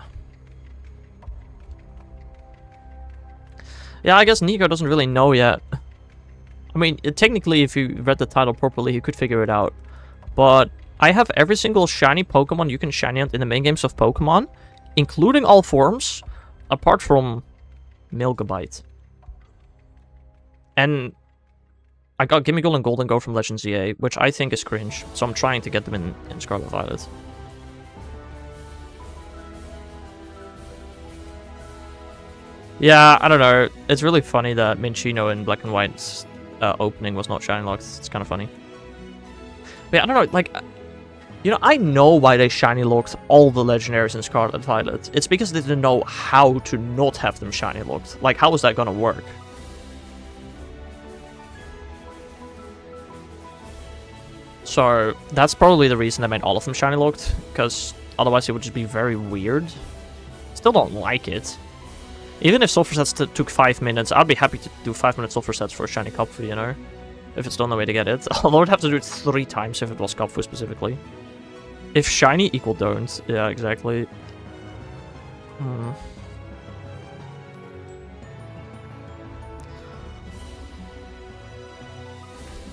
I guess Nico doesn't really know yet. I mean, technically, if you read the title properly, he could figure it out. But I have every single shiny Pokemon you can shiny hunt in the main games of Pokemon, including all forms, apart from Milgabite. And I got Gimmighoul and Golden Go from Legends EA, which I think is cringe, so I'm trying to get them in Scarlet Violet. Yeah, I don't know. It's really funny that Minccino in Black and White's opening was not shiny locked. It's kind of funny. But yeah, I don't know, like... You know, I know why they shiny locked all the legendaries in Scarlet Violet. It's because they didn't know how to not have them shiny locked. Like, how is that gonna work? So that's probably the reason they made all of them shiny locked, because otherwise it would just be very weird. Still don't like it. Even if sulfur sets took 5 minutes, I'd be happy to do 5-minute sulfur sets for a shiny Kapfu, you know? If it's the only way to get it. Although I'd have to do it 3 times if it was Kapfu specifically. If shiny equal don't. Yeah, exactly.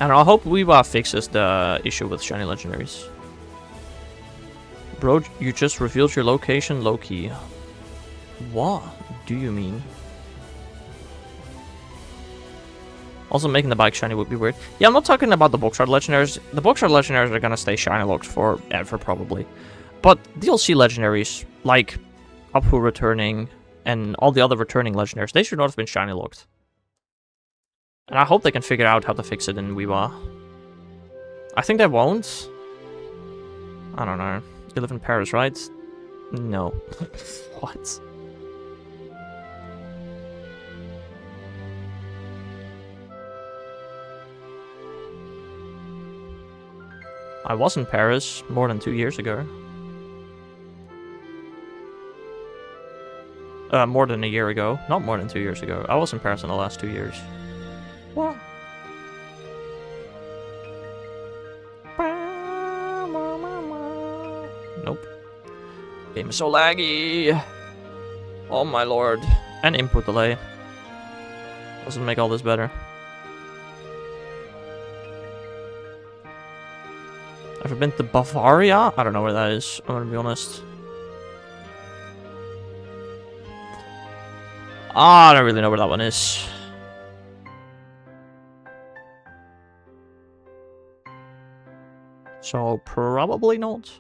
And I hope Weeba fixes the issue with shiny legendaries. Bro, you just revealed your location low-key. What do you mean? Also, making the bike shiny would be weird. Yeah, I'm not talking about the box art legendaries. The box art legendaries are gonna stay shiny locked forever, probably. But DLC legendaries, like Kapfu returning and all the other returning legendaries, they should not have been shiny locked. And I hope they can figure out how to fix it in Weeba. I think they won't. I don't know. You live in Paris, right? No. What? I was in Paris more than 2 years ago. More than a year ago. Not more than 2 years ago. I was in Paris in the last 2 years. What? Nope. Game is so laggy. Oh my lord. And input delay. Doesn't make all this better. Ever been to Bavaria? I don't know where that is, I'm gonna be honest. I don't really know where that one is. So, probably not.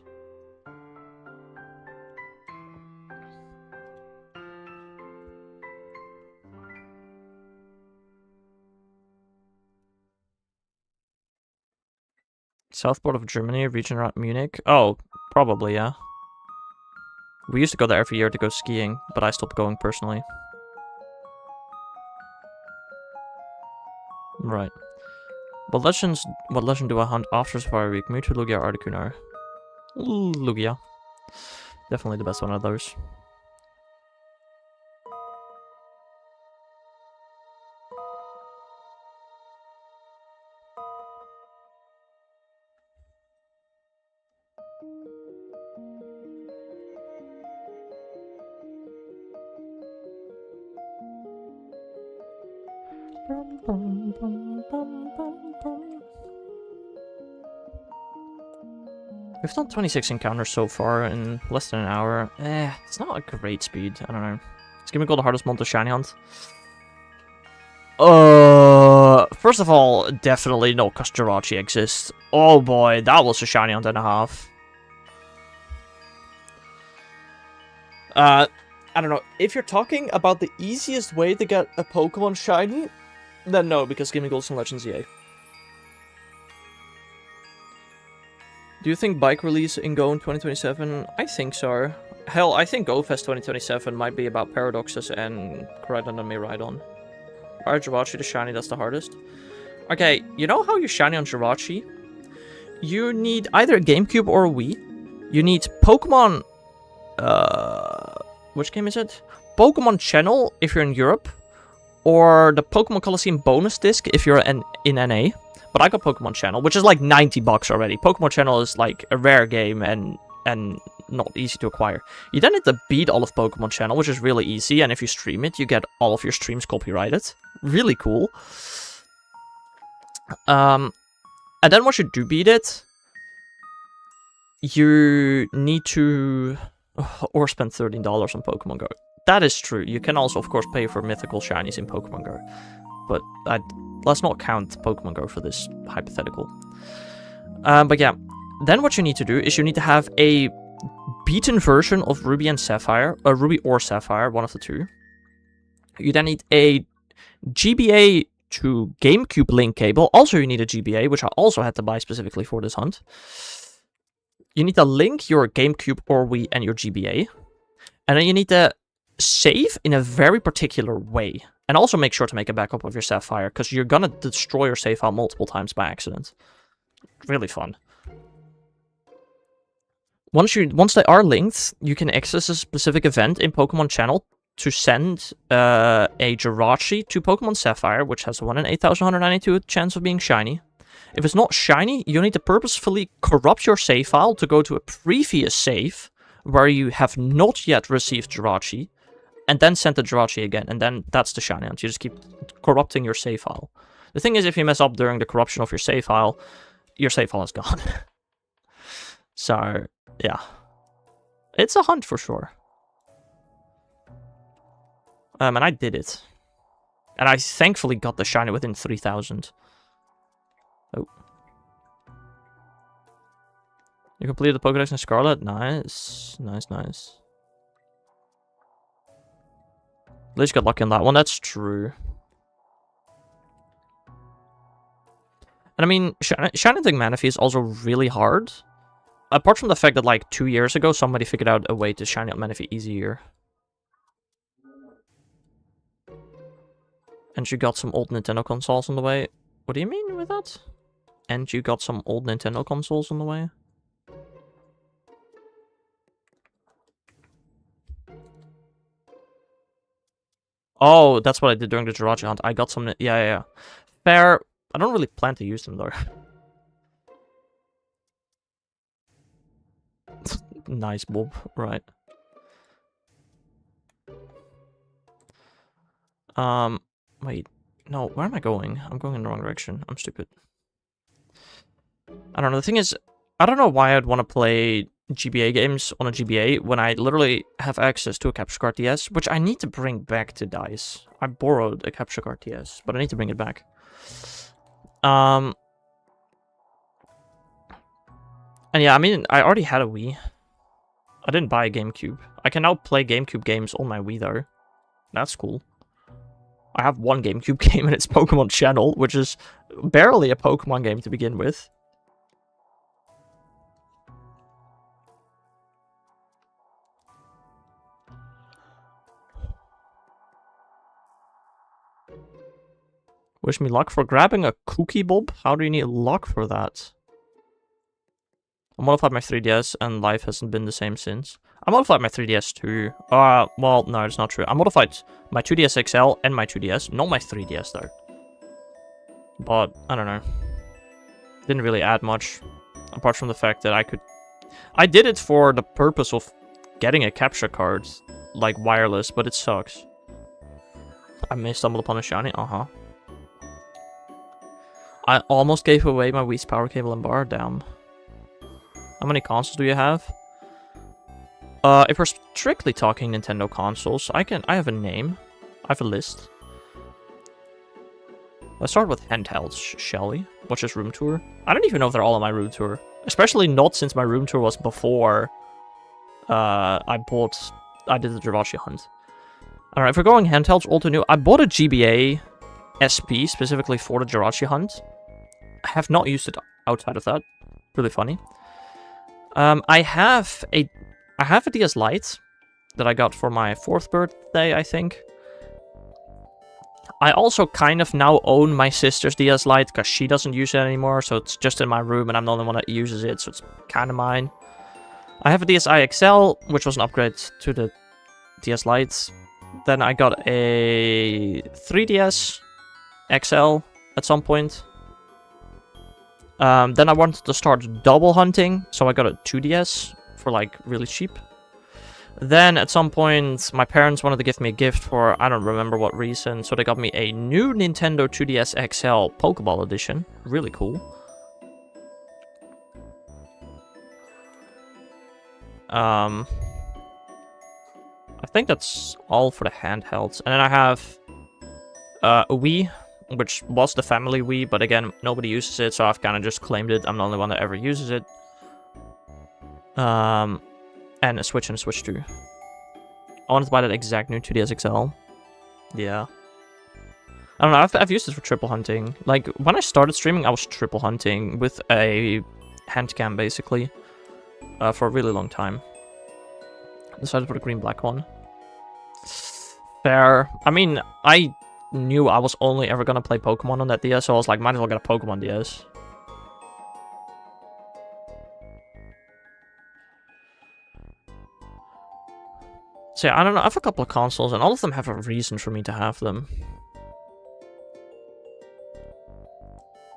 Southport of Germany, region around Munich. Oh, probably, yeah. We used to go there every year to go skiing, but I stopped going personally. Right. What legend do I hunt after Safari Week? Mewtwo, Lugia, Articuno. Lugia. Definitely the best one of those. We've done 26 encounters so far in less than an hour. It's not a great speed. I don't know. Is Gimmighoul the hardest mon to shiny hunt? First of all, definitely no, because Jirachi exists. Oh boy, that was a shiny hunt and a half. I don't know. If you're talking about the easiest way to get a Pokemon shiny, then no, because Gimmighoul's in Legends EA. Do you think bike release in Go in 2027? I think so. Hell, I think GoFest 2027 might be about Paradoxes and Koraidon and Miraidon. Alright, Jirachi the shiny, that's the hardest. Okay, you know how you shiny on Jirachi? You need either a GameCube or a Wii. You need Pokemon... which game is it? Pokemon Channel if you're in Europe. Or the Pokemon Colosseum bonus disc if you're in NA. But I got Pokemon Channel, which is like 90 bucks already. Pokemon Channel is like a rare game and not easy to acquire. You then need to beat all of Pokemon Channel, which is really easy. And if you stream it, you get all of your streams copyrighted. Really cool. And then once you do beat it, you need to... or spend $13 on Pokemon Go. That is true. You can also, of course, pay for mythical shinies in Pokemon Go. But let's not count Pokemon Go for this hypothetical. But yeah, then what you need to do is you need to have a beaten version of Ruby and Sapphire, Ruby or Sapphire, one of the two. You then need a GBA to GameCube link cable. Also, you need a GBA, which I also had to buy specifically for this hunt. You need to link your GameCube or Wii and your GBA. And then you need to save in a very particular way. And also make sure to make a backup of your Sapphire, because you're gonna destroy your save file multiple times by accident. Really fun. once they are linked, you can access a specific event in Pokemon Channel to send a Jirachi to Pokemon Sapphire, which has a 1 in 8,192 chance of being shiny. If it's not shiny, you need to purposefully corrupt your save file to go to a previous save where you have not yet received Jirachi, and then send the Jirachi again, and then that's the shiny hunt. You just keep corrupting your save file. The thing is, if you mess up during the corruption of your save file is gone. So, yeah. It's a hunt for sure. And I did it. And I thankfully got the shiny within 3,000. Oh. You completed the Pokédex in Scarlet? Nice. Nice, nice. At least got lucky on that one. That's true. And I mean, Shiny Hunting Manaphy is also really hard. Apart from the fact that, like, 2 years ago, somebody figured out a way to Shiny up Manaphy easier. And you got some old Nintendo consoles on the way. What do you mean with that? And you got some old Nintendo consoles on the way? Oh, that's what I did during the Jirachi hunt. I got some... Yeah. Fair. I don't really plan to use them, though. Nice, Bob. Right. Wait. No, where am I going? I'm going in the wrong direction. I'm stupid. I don't know. The thing is, I don't know why I'd want to play GBA games on a GBA when I literally have access to a capture card DS, which I need to bring back to DICE. I borrowed a capture card DS, but I need to bring it back. And yeah, I mean, I already had a Wii. I didn't buy a GameCube. I can now play GameCube games on my Wii, though. That's cool. I have one GameCube game, and it's Pokemon Channel, which is barely a Pokemon game to begin with. Wish me luck for grabbing a cookie, Bob? How do you need luck for that? I modified my 3DS, and life hasn't been the same since. I modified my 3DS too. Well, no, it's not true. I modified my 2DS XL and my 2DS. Not my 3DS, though. But, I don't know. Didn't really add much. Apart from the fact that I did it for the purpose of getting a capture card. Like, wireless, but it sucks. I may stumble upon a shiny. I almost gave away my Wii's power cable and bar. Damn. How many consoles do you have? If we're strictly talking Nintendo consoles, I have a name. I have a list. Let's start with handhelds, shall we? Watch this room tour. I don't even know if they're all on my room tour. Especially not since my room tour was before I did the Jirachi hunt. Alright, if we're going handhelds, old to new, I bought a GBA SP specifically for the Jirachi hunt. I have not used it outside of that. Really funny. I have a DS Lite that I got for my 4th birthday, I think. I also kind of now own my sister's DS Lite because she doesn't use it anymore, so it's just in my room and I'm the only one that uses it, so it's kind of mine. I have a DSi XL, which was an upgrade to the DS Lite. Then I got a 3DS XL at some point. Then I wanted to start double hunting, so I got a 2DS for, like, really cheap. Then, at some point, my parents wanted to give me a gift for, I don't remember what reason, so they got me a new Nintendo 2DS XL Pokeball Edition. Really cool. I think that's all for the handhelds. And then I have a Wii, which was the family Wii, but again, nobody uses it, so I've kind of just claimed it. I'm the only one that ever uses it. And a Switch and a Switch 2. I wanted to buy that exact new 2DS XL. Yeah. I don't know, I've used it for triple hunting. Like, when I started streaming, I was triple hunting with a hand cam, basically. For a really long time. Decided to put a green-black one. Fair. I mean, I knew I was only ever gonna play Pokemon on that DS, so I was like, might as well get a Pokemon DS. So yeah, I don't know, I have a couple of consoles, and all of them have a reason for me to have them.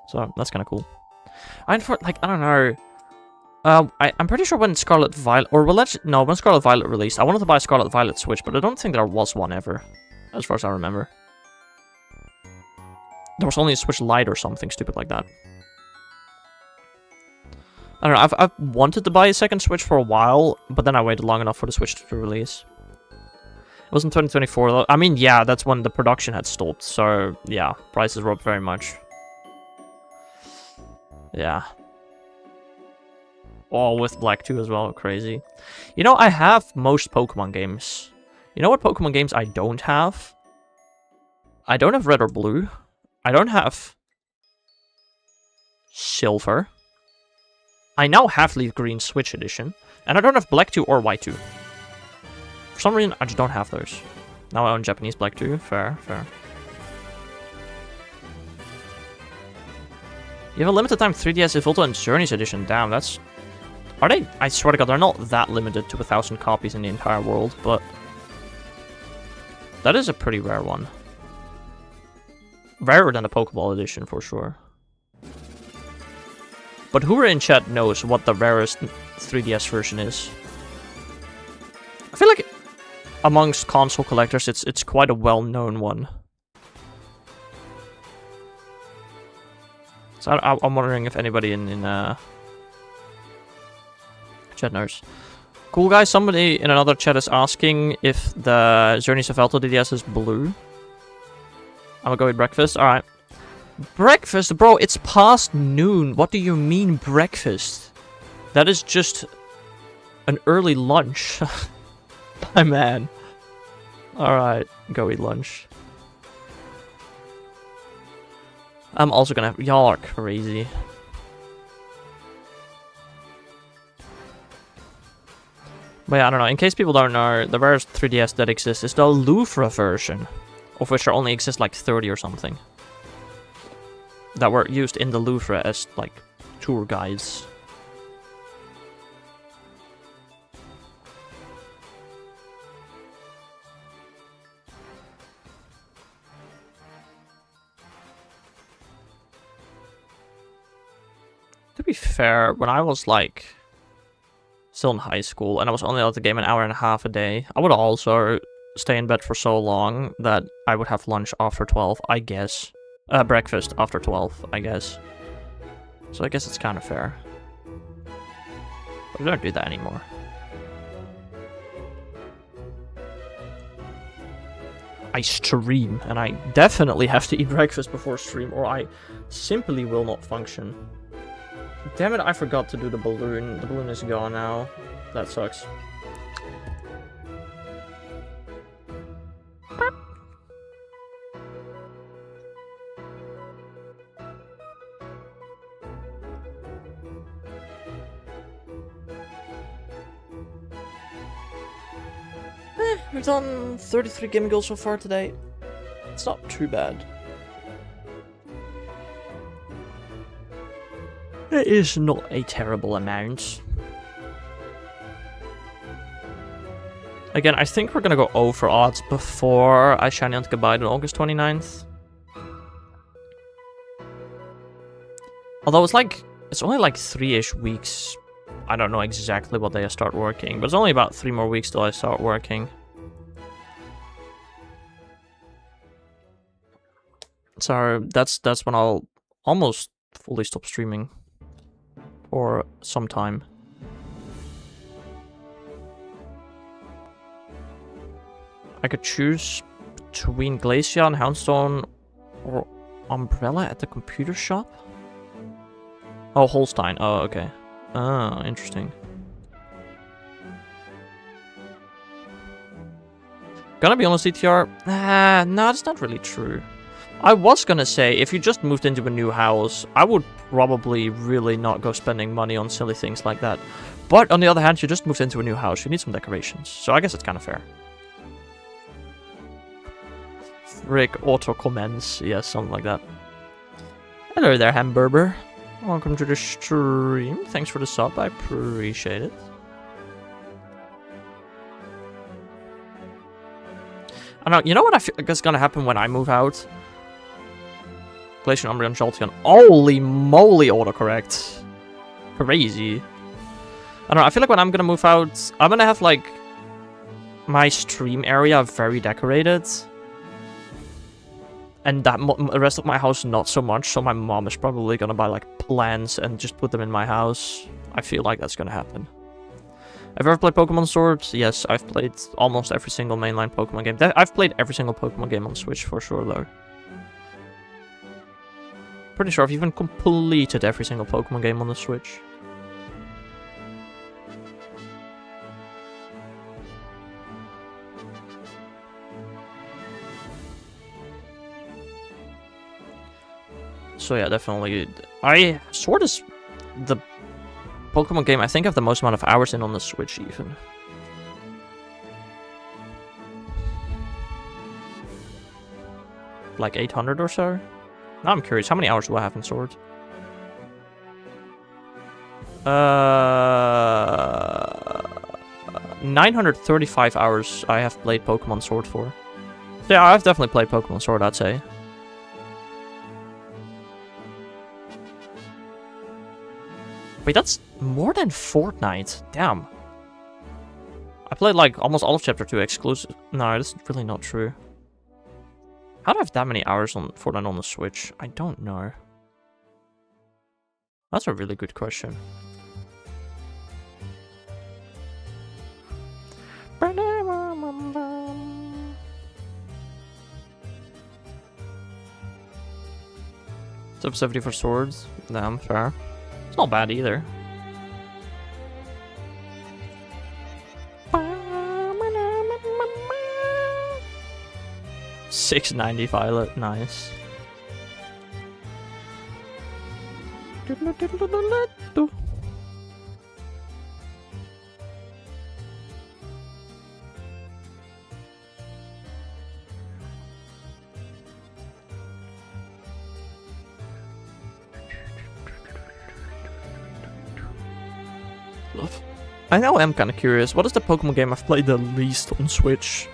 So, that's kind of cool. I don't know. I'm pretty sure when Scarlet Violet, or when Scarlet Violet released, I wanted to buy a Scarlet Violet Switch, but I don't think there was one ever, as far as I remember. There was only a Switch Lite or something stupid like that. I don't know, I've wanted to buy a second Switch for a while, but then I waited long enough for the Switch to release. It was in 2024 though. I mean, yeah, that's when the production had stopped, so yeah, prices were up very much. Yeah. All with Black 2 as well, crazy. You know, I have most Pokemon games. You know what Pokemon games I don't have? I don't have Red or Blue. I don't have Silver. I now have Leaf Green Switch Edition. And I don't have Black 2 or White 2. For some reason, I just don't have those. Now I own Japanese Black 2. Fair, fair. You have a limited time 3DS Evolta and Journeys Edition. Damn, that's... Are they? I swear to God, they're not that limited to 1,000 copies in the entire world, but... That is a pretty rare one. Rarer than the Pokeball Edition, for sure. But whoever in chat knows what the rarest 3DS version is. I feel like amongst console collectors, it's quite a well-known one. So I'm wondering if anybody in chat knows. Cool guys, somebody in another chat is asking if the Journeys of Alto DDS is blue. I'm gonna go eat breakfast. Alright. Breakfast? Bro, it's past noon. What do you mean breakfast? That is just an early lunch. My man. Alright, go eat lunch. I'm also gonna have... Y'all are crazy. But yeah, I don't know. In case people don't know, the rarest 3DS that exists is the Louvre version, of which there only exist like 30 or something. That were used in the Louvre as like tour guides. To be fair, when I was like still in high school and I was only allowed to game an hour and a half a day, I would also stay in bed for so long that I would have lunch after 12, I guess. Breakfast after 12, I guess. So I guess it's kind of fair. But I don't do that anymore. I stream, and I definitely have to eat breakfast before stream, or I simply will not function. Damn it, I forgot to do the balloon. The balloon is gone now. That sucks. We've done 33 Gimmighoul so far today. It's not too bad. It is not a terrible amount. Again, I think we're gonna go over odds before I shiny hunt goodbye on August 29th. Although it's only like 3-ish weeks. I don't know exactly what day I start working, but it's only about 3 more weeks till I start working. So that's when I'll almost fully stop streaming. For some time. I could choose between Glacia and Houndstone or Umbrella at the computer shop? Oh, Holstein. Oh, okay. Ah, interesting. Gonna be honest, CTR? No, that's not really true. I was gonna say, if you just moved into a new house, I would probably really not go spending money on silly things like that. But on the other hand, you just moved into a new house, you need some decorations. So I guess it's kind of fair. Rick auto comments, yes, something like that. Hello there, Hamburger. Welcome to the stream. Thanks for the sub, I appreciate it. I don't know. You know what I feel like is gonna happen when I move out? Glacier, Umbreon, Jolteon. Holy moly, autocorrect. Crazy. I don't know. I feel like when I'm gonna move out, I'm gonna have like my stream area very decorated. And that the rest of my house not so much, so my mom is probably gonna buy like plants and just put them in my house. I feel like that's gonna happen. Have you ever played Pokemon Sword? Yes, I've played almost every single mainline Pokemon game. I've played every single Pokemon game on Switch for sure though. Pretty sure I've even completed every single Pokemon game on the Switch. So yeah, definitely. Sword is the Pokemon game I think I have the most amount of hours in on the Switch even. Like 800 or so? Now I'm curious, how many hours do I have in Sword? 935 hours I have played Pokemon Sword for. Yeah, I've definitely played Pokemon Sword, I'd say. Wait, that's more than Fortnite. Damn. I played like almost all of Chapter 2 exclusive. No, that's really not true. How do I have that many hours on Fortnite on the Switch? I don't know. That's a really good question. Sub 70 for swords. Damn, fair. It's not bad either. $6.90 Violet, nice. I now am kind of curious. What is the Pokemon game I've played the least on Switch?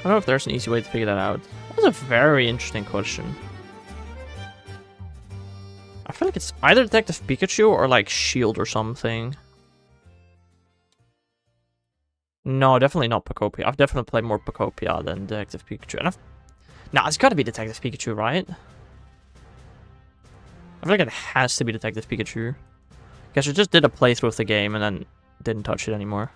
I don't know if there's an easy way to figure that out. That's a very interesting question. I feel like it's either Detective Pikachu or like Shield or something. No, definitely not Pokopia. I've definitely played more Pokopia than Detective Pikachu. And nah, it's gotta be Detective Pikachu, right? I feel like it has to be Detective Pikachu. Guess I just did a playthrough of the game and then didn't touch it anymore.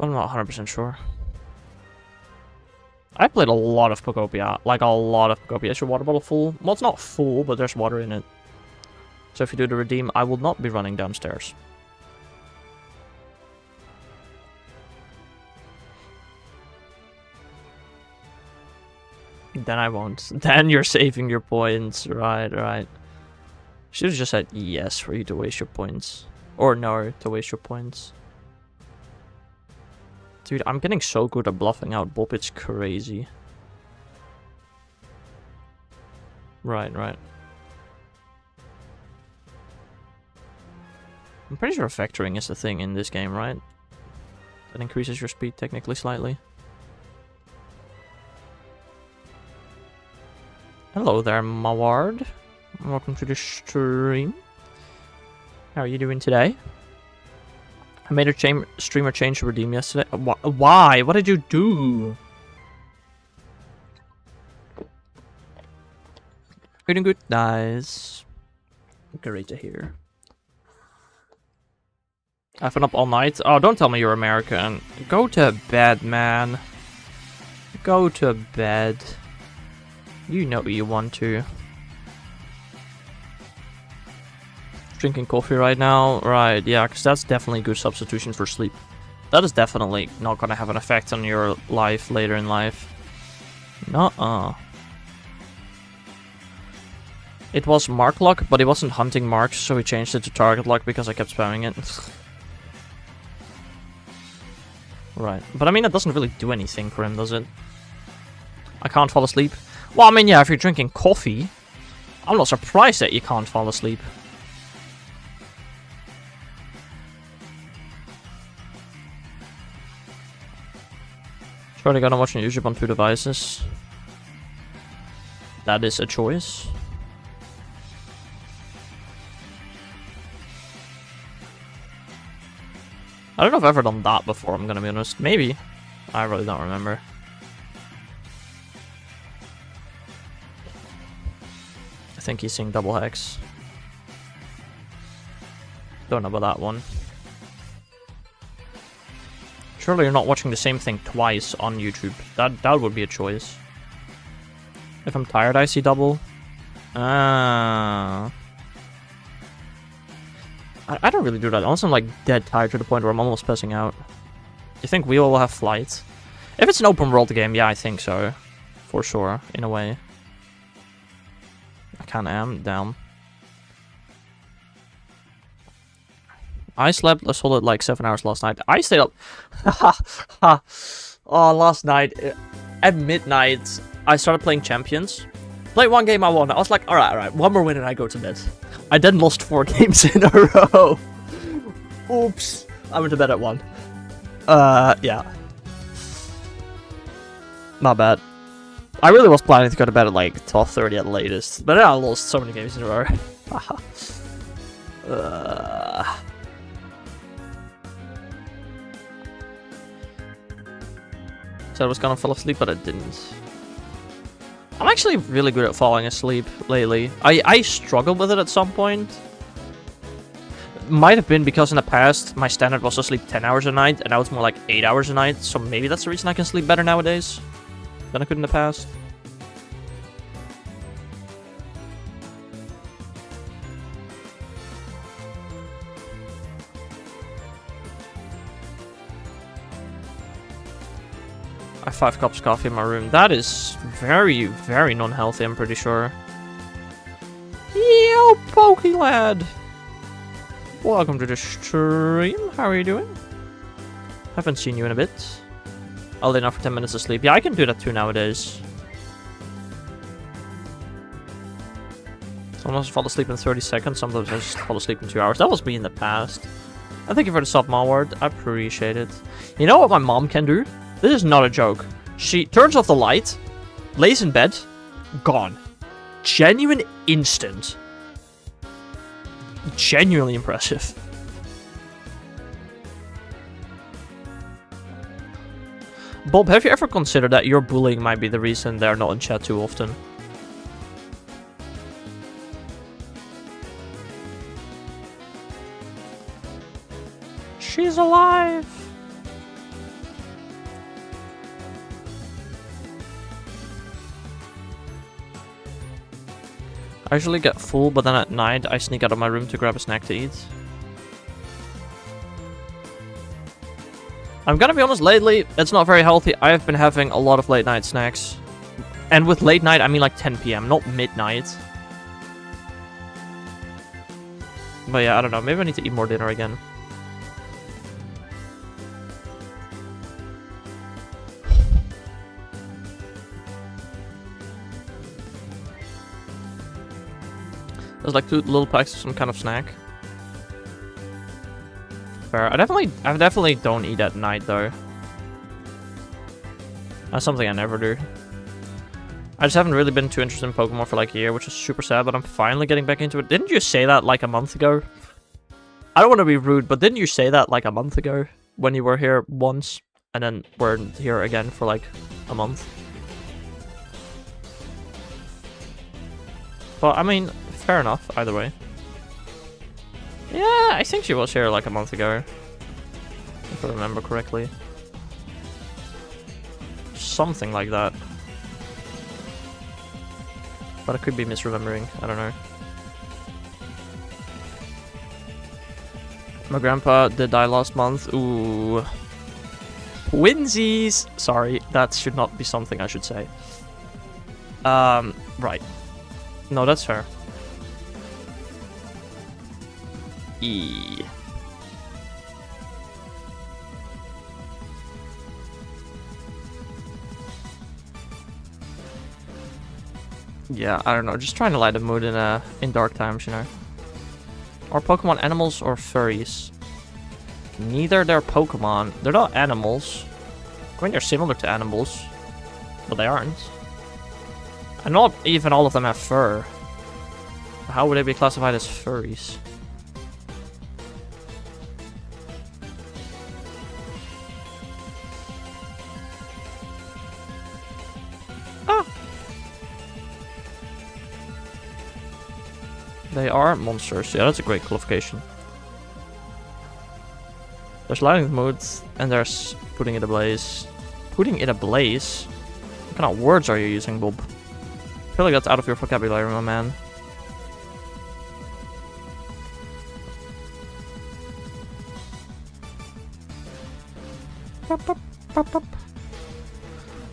I'm not 100% sure. I played a lot of Pokopia. Like a lot of Pokopia. Is your water bottle full? Well, it's not full, but there's water in it. So if you do the redeem, I will not be running downstairs. Then I won't. Then you're saving your points. Right, right. Should have just said yes for you to waste your points. Or no, to waste your points. Dude, I'm getting so good at bluffing out Bob, it's crazy. Right, right. I'm pretty sure vectoring is the thing in this game, right? That increases your speed technically slightly. Hello there, Maward. Welcome to the stream. How are you doing today? I made a streamer change to redeem yesterday. Why? What did you do? Feeling good? Nice. Great to hear. I've been up all night. Oh, don't tell me you're American. Go to bed, man. Go to bed. You know you want to. Drinking coffee right now? Right, yeah, because that's definitely a good substitution for sleep. That is definitely not going to have an effect on your life later in life. Nuh-uh. It was mark lock, but it wasn't hunting marks, so we changed it to target lock because I kept spamming it. Right, but I mean, it doesn't really do anything for him, does it? I can't fall asleep. Well, I mean, yeah, if you're drinking coffee, I'm not surprised that you can't fall asleep. Surely gonna watch YouTube on 2 devices. That is a choice. I don't know if I've ever done that before, I'm gonna be honest. Maybe. I really don't remember. I think he's seeing double hex. Don't know about that one. Surely you're not watching the same thing twice on YouTube. That would be a choice. If I'm tired, I see double. Ah. I don't really do that. Unless I'm like dead tired to the point where I'm almost passing out. Do you think we all will have flight? If it's an open world game, yeah, I think so. For sure, in a way. I kinda am down. I slept a solid like 7 hours last night. I stayed up. Oh, last night at midnight, I started playing Champions. Played one game, I won. I was like, alright, one more win and I go to bed. I then lost 4 games in a row. Oops. I went to bed at 1. Yeah. Not bad. I really was planning to go to bed at like 12:30 at latest, but then I lost so many games in a row. So I was gonna fall asleep, but I didn't. I'm actually really good at falling asleep lately. I struggled with it at some point. Might have been because in the past, my standard was to sleep 10 hours a night, and now it's more like 8 hours a night, so maybe that's the reason I can sleep better nowadays than I could in the past. I have 5 cups of coffee in my room. That is very, very non-healthy, I'm pretty sure. Yo, Pokey Lad! Welcome to the stream. How are you doing? Haven't seen you in a bit. I'll lay down for 10 minutes of sleep. Yeah, I can do that too nowadays. Sometimes I fall asleep in 30 seconds, sometimes I just fall asleep in 2 hours. That was me in the past. And thank you for the sub, Malward. I appreciate it. You know what my mom can do? This is not a joke. She turns off the light, lays in bed, gone. Genuine instant. Genuinely impressive. Bob, have you ever considered that your bullying might be the reason they're not in chat too often? She's alive! I usually get full, but then at night I sneak out of my room to grab a snack to eat. I'm gonna be honest, lately, it's not very healthy. I have been having a lot of late night snacks. And with late night, I mean like 10 PM, not midnight. But yeah, I don't know, maybe I need to eat more dinner again. There's like 2 little packs of some kind of snack. Fair. I definitely don't eat at night though. That's something I never do. I just haven't really been too interested in Pokemon for like a year, which is super sad, but I'm finally getting back into it. Didn't you say that like a month ago? I don't want to be rude, but didn't you say that like a month ago? When you were here once, and then weren't here again for like a month? But I mean, fair enough, either way. Yeah, I think she was here like a month ago. If I remember correctly. Something like that. But I could be misremembering, I don't know. My grandpa did die last month. Ooh. Twinsies! Sorry, that should not be something I should say. Right. No, that's fair. E. Yeah, I don't know. Just trying to light the mood in dark times, you know. Are Pokemon animals or furries? Neither they're Pokemon. They're not animals. I mean, they're similar to animals, but they aren't. And not even all of them have fur. How would they be classified as furries? Ah! They are monsters. Yeah, that's a great qualification. There's lighting the mood, and there's putting it ablaze. Putting it ablaze? What kind of words are you using, Bob? I feel like that's out of your vocabulary, my man.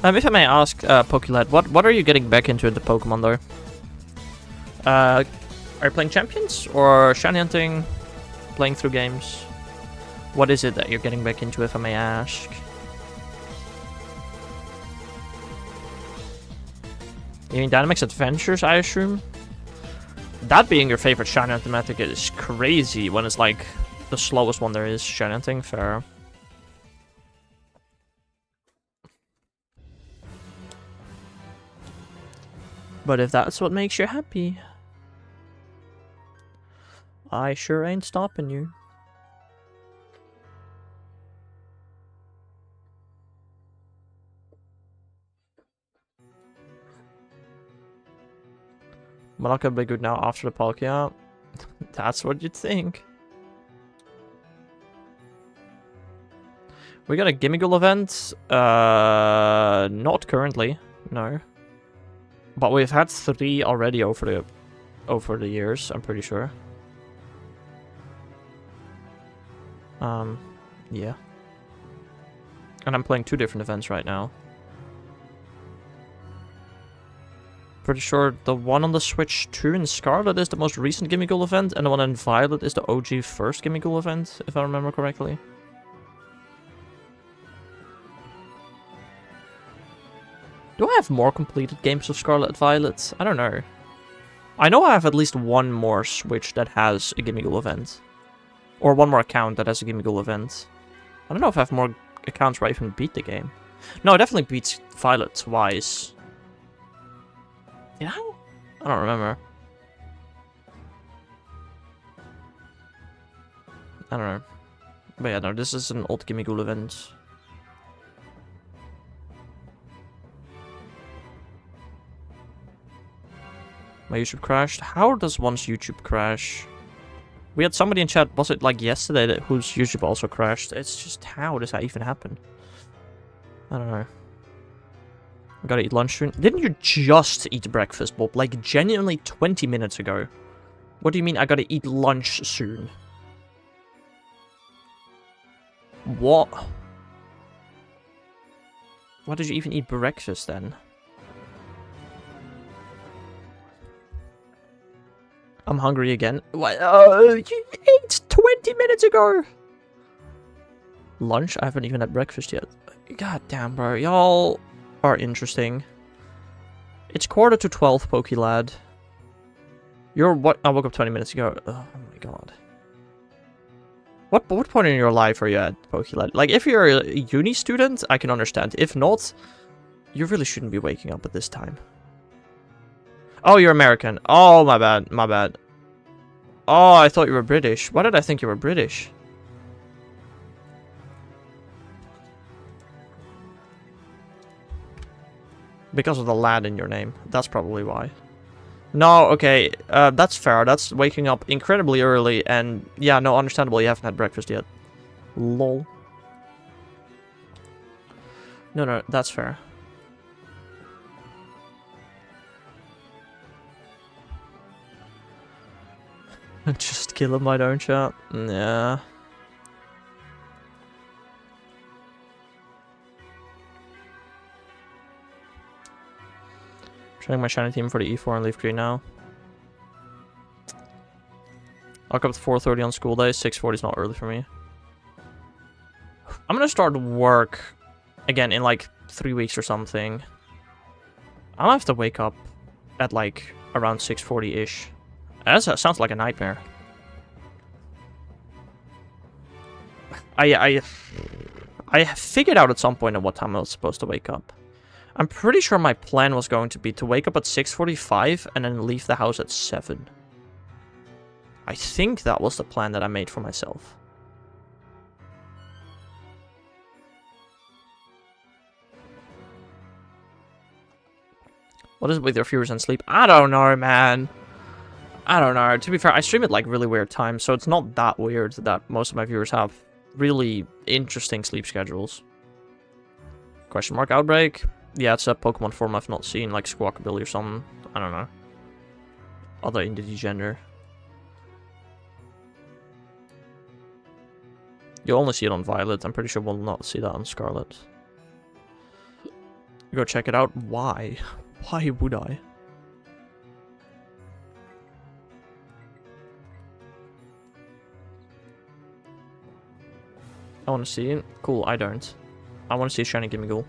If I may ask, Pokélad, what are you getting back into the Pokemon though? Are you playing Champions or Shiny Hunting? Playing through games? What is it that you're getting back into, if I may ask? You mean Dynamax Adventures, I assume? That being your favorite Shiny Hunting method is crazy when it's like the slowest one there is, Shiny Hunting, fair. But if that's what makes you happy, I sure ain't stopping you. We're not gonna be good now after the Palkia. That's what you'd think. We got a Gimmighoul event. Not currently, no. But we've had 3 already over the years, I'm pretty sure. Yeah. And I'm playing 2 different events right now. Pretty sure the one on the Switch 2 in Scarlet is the most recent Gimmighoul event, and the one in Violet is the OG first Gimmighoul event, if I remember correctly. Do I have more completed games of Scarlet and Violet? I don't know. I know I have at least one more Switch that has a Gimmighoul event. Or one more account that has a Gimmighoul event. I don't know if I have more accounts where I even beat the game. No, it definitely beats Violet twice. Did I? I don't remember. I don't know. But yeah, no, this is an old Gimmighoul event. My YouTube crashed. How does one's YouTube crash? We had somebody in chat, was it like yesterday, that whose YouTube also crashed? It's just, how does that even happen? I don't know. I gotta eat lunch soon. Didn't you just eat breakfast, Bob? Like, genuinely 20 minutes ago. What do you mean I gotta eat lunch soon? What? Why did you even eat breakfast then? I'm hungry again. What? You ate 20 minutes ago! Lunch? I haven't even had breakfast yet. God damn, bro. Y'all are interesting. It's 11:45, Pokélad. You're what? I woke up 20 minutes ago. Oh my god. What point in your life are you at, Pokélad? Like, if you're a uni student, I can understand. If not, you really shouldn't be waking up at this time. Oh, you're American. Oh, my bad. My bad. Oh, I thought you were British. Why did I think you were British? Because of the lad in your name. That's probably why. No, okay. That's fair. That's waking up incredibly early. And yeah, no, understandable. You haven't had breakfast yet. Lol. No, that's fair. Just kill him, I don't chat. Yeah. Training my shiny team for the E4 and Leaf Green now. I'll wake up at 4:30 on school day. 6:40 is not early for me. I'm gonna start work again in like 3 weeks or something. I'm gonna have to wake up at like around 6:40-ish. That sounds like a nightmare. I figured out at some point at what time I was supposed to wake up. I'm pretty sure my plan was going to be to wake up at 6:45 and then leave the house at 7. I think that was the plan that I made for myself. What is it with your viewers and sleep? I don't know, man. I don't know. To be fair, I stream at like really weird times, so it's not that weird that most of my viewers have really interesting sleep schedules. Question mark outbreak? Yeah, it's a Pokemon form I've not seen, like Squawkabilly or something. I don't know. Other entity gender. You'll only see it on Violet. I'm pretty sure we'll not see that on Scarlet. Go check it out. Why? Why would I? I want to see it. Cool, I don't. I want to see a shiny Gimmighoul.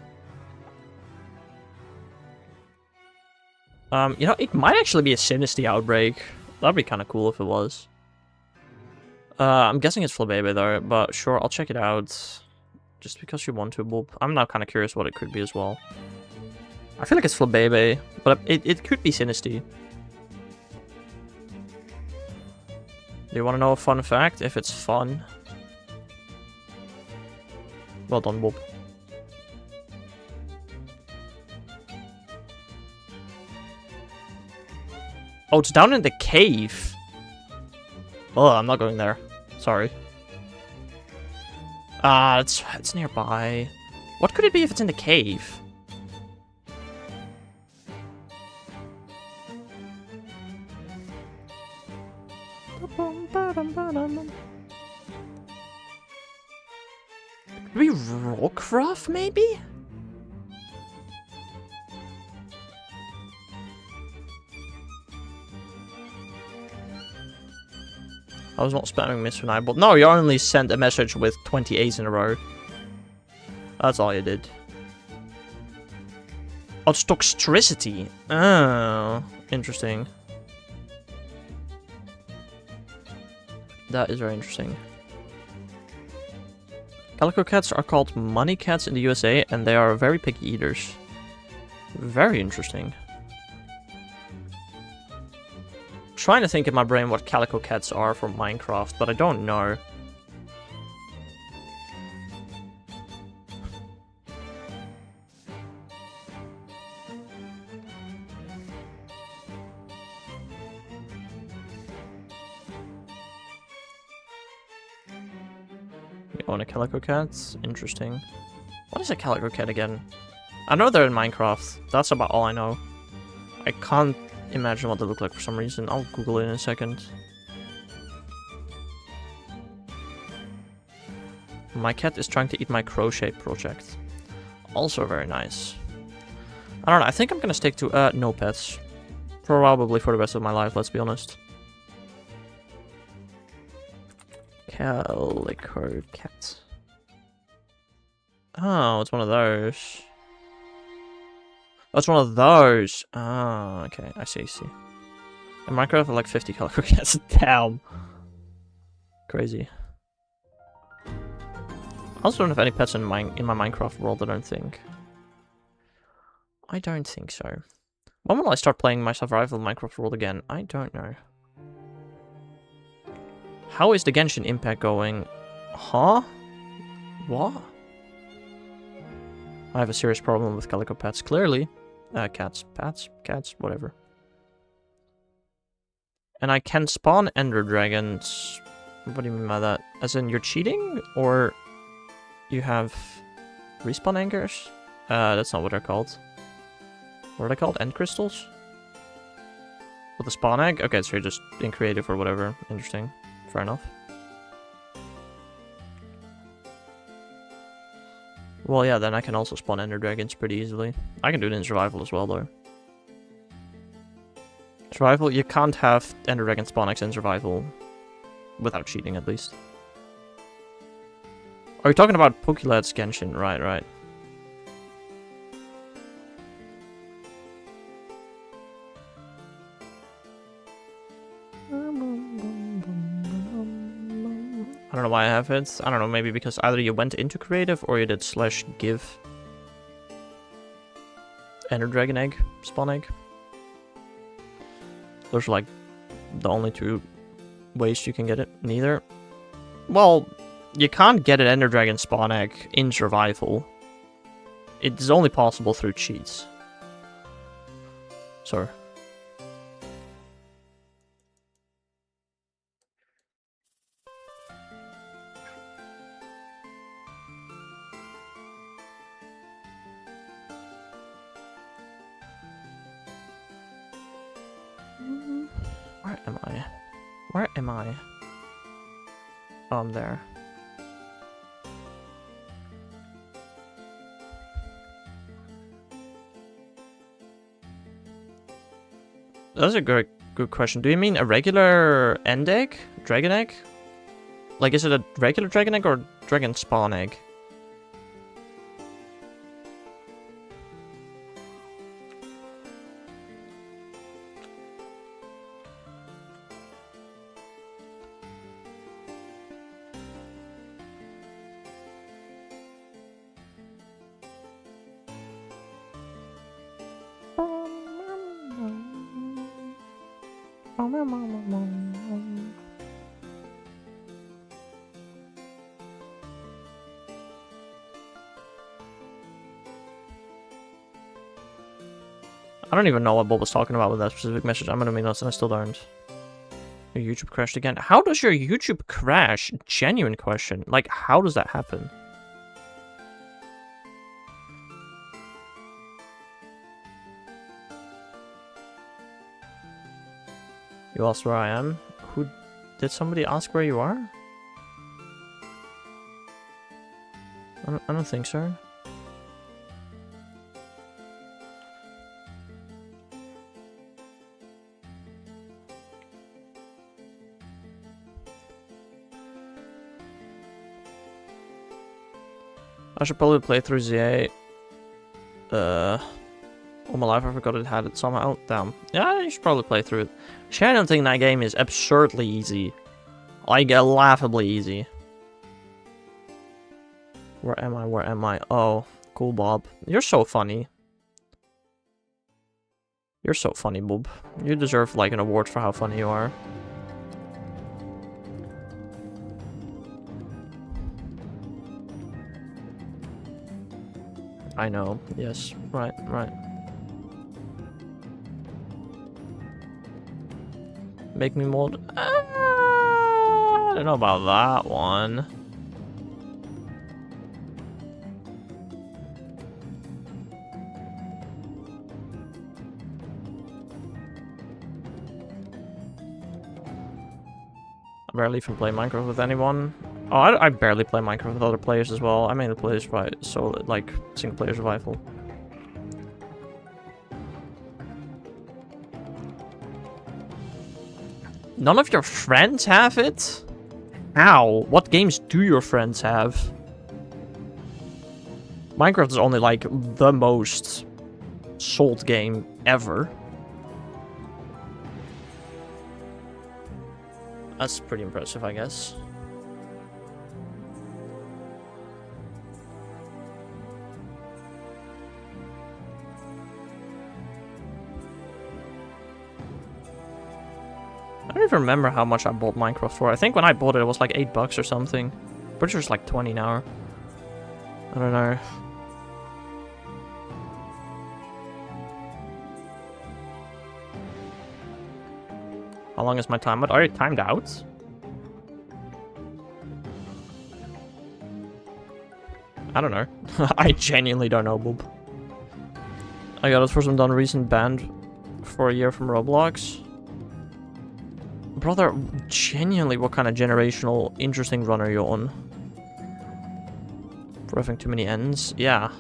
You know, it might actually be a Sinistea outbreak. That'd be kind of cool if it was. I'm guessing it's Flabébé though, but sure, I'll check it out. Just because you want to, Bob. I'm now kind of curious what it could be as well. I feel like it's Flabébé, but it could be Sinistea. Do you want to know a fun fact? If it's fun. Well done, Bob. Oh, it's down in the cave. Oh, I'm not going there. Sorry. Ah, it's nearby. What could it be if it's in the cave? Could it be Rockruff, maybe? I was not spamming Miss but no, you only sent a message with 20 A's in a row. That's all you did. Oh, it's Toxtricity. Oh, interesting. That is very interesting. Calico cats are called money cats in the USA, and they are very picky eaters. Very interesting. Trying to think in my brain what calico cats are from Minecraft, but I don't know. You own a calico cat? Interesting. What is a calico cat again? I know they're in Minecraft. That's about all I know. I can't imagine what they look like for some reason. I'll Google it in a second. My cat is trying to eat my crochet project. Also very nice. I don't know, I think I'm gonna stick to no pets. Probably for the rest of my life, let's be honest. Calico cat. Oh, it's one of those. Oh, it's one of those. Ah, okay. I see, In Minecraft, I have like 50 calico cats. Damn. Crazy. I also don't have any pets in my Minecraft world, I don't think. I don't think so. When will I start playing my survival Minecraft world again? I don't know. How is the Genshin Impact going? Huh? What? I have a serious problem with calico pets, clearly. Cats, whatever. And I can spawn ender dragons. What do you mean by that? As in, you're cheating? Or you have respawn anchors? That's not what they're called. What are they called? End crystals? With a spawn egg? Okay, so you're just being creative or whatever. Interesting. Fair enough. Well, yeah, then I can also spawn ender dragons pretty easily. I can do it in survival as well, though. Survival, you can't have ender dragon spawn eggs in survival without cheating, at least. Are you talking about Pokélad's Genshin? Right. I don't know why I have it. I don't know, maybe because either you went into creative or you did /give. Ender dragon egg, spawn egg. Those are like the only two ways you can get it. Neither. Well, you can't get an ender dragon spawn egg in survival. It's only possible through cheats. Sorry. Where am I? Where am I? Oh, I'm there. That's a good question. Do you mean a regular end egg? Dragon egg? Like, is it a regular dragon egg or dragon spawn egg? I don't even know what Bob was talking about with that specific message. I'm gonna be honest, and I still don't. Your YouTube crashed again. How does your YouTube crash? Genuine question. Like, how does that happen? You asked where I am? Who... Did somebody ask where you are? I don't think so. I should probably play through ZA. All my life I forgot it had it somehow. Damn. Yeah, you should probably play through it. Shiny Hunting that game is absurdly easy. Like, laughably easy. Where am I? Where am I? Oh, cool, Bob. You're so funny. You're so funny, Bob. You deserve, like, an award for how funny you are. I know. Yes. Right, right. Make me mod. I don't know about that one. I barely even play Minecraft with anyone. Oh, I barely play Minecraft with other players as well. I mainly play solo, like single player survival. None of your friends have it? How? What games do your friends have? Minecraft is only like the most sold game ever. That's pretty impressive, I guess. I don't even remember how much I bought Minecraft for. I think when I bought it, it was like $8 or something. Pretty sure it's like 20 now. I don't know. How long is my time? Are you timed out? I don't know. I genuinely don't know, Bob. I got it for some done recent banned for a year from Roblox. Brother, genuinely, what kind of generational interesting run are you on? For having too many ends? Yeah.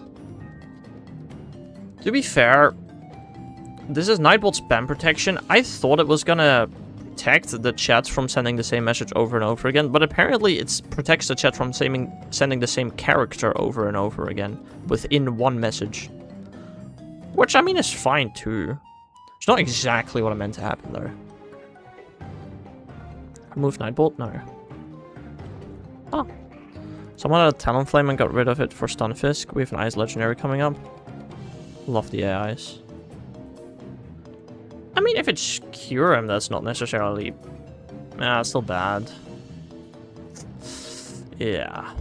To be fair, this is Nightbot spam protection. I thought it was gonna protect the chat from sending the same message over and over again, but apparently it protects the chat from sending the same character over and over again within one message. Which, I mean, is fine too. It's not exactly what I meant to happen though. Remove Nightbolt? No. Oh. Someone had a Talonflame and got rid of it for Stunfisk. We have an Ice Legendary coming up. Love the AIs. I mean, if it's Cure Him, that's not necessarily... Nah, it's still bad. Yeah.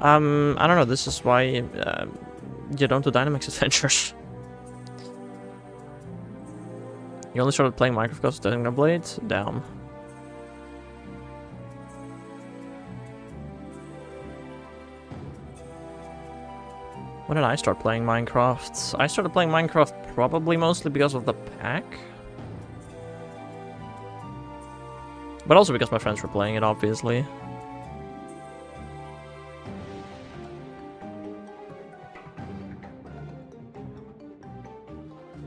I don't know, this is why you don't do Dynamax Adventures. You only started playing Minecraft because of Technoblade? Damn. When did I start playing Minecraft? I started playing Minecraft probably mostly because of the pack. But also because my friends were playing it, obviously.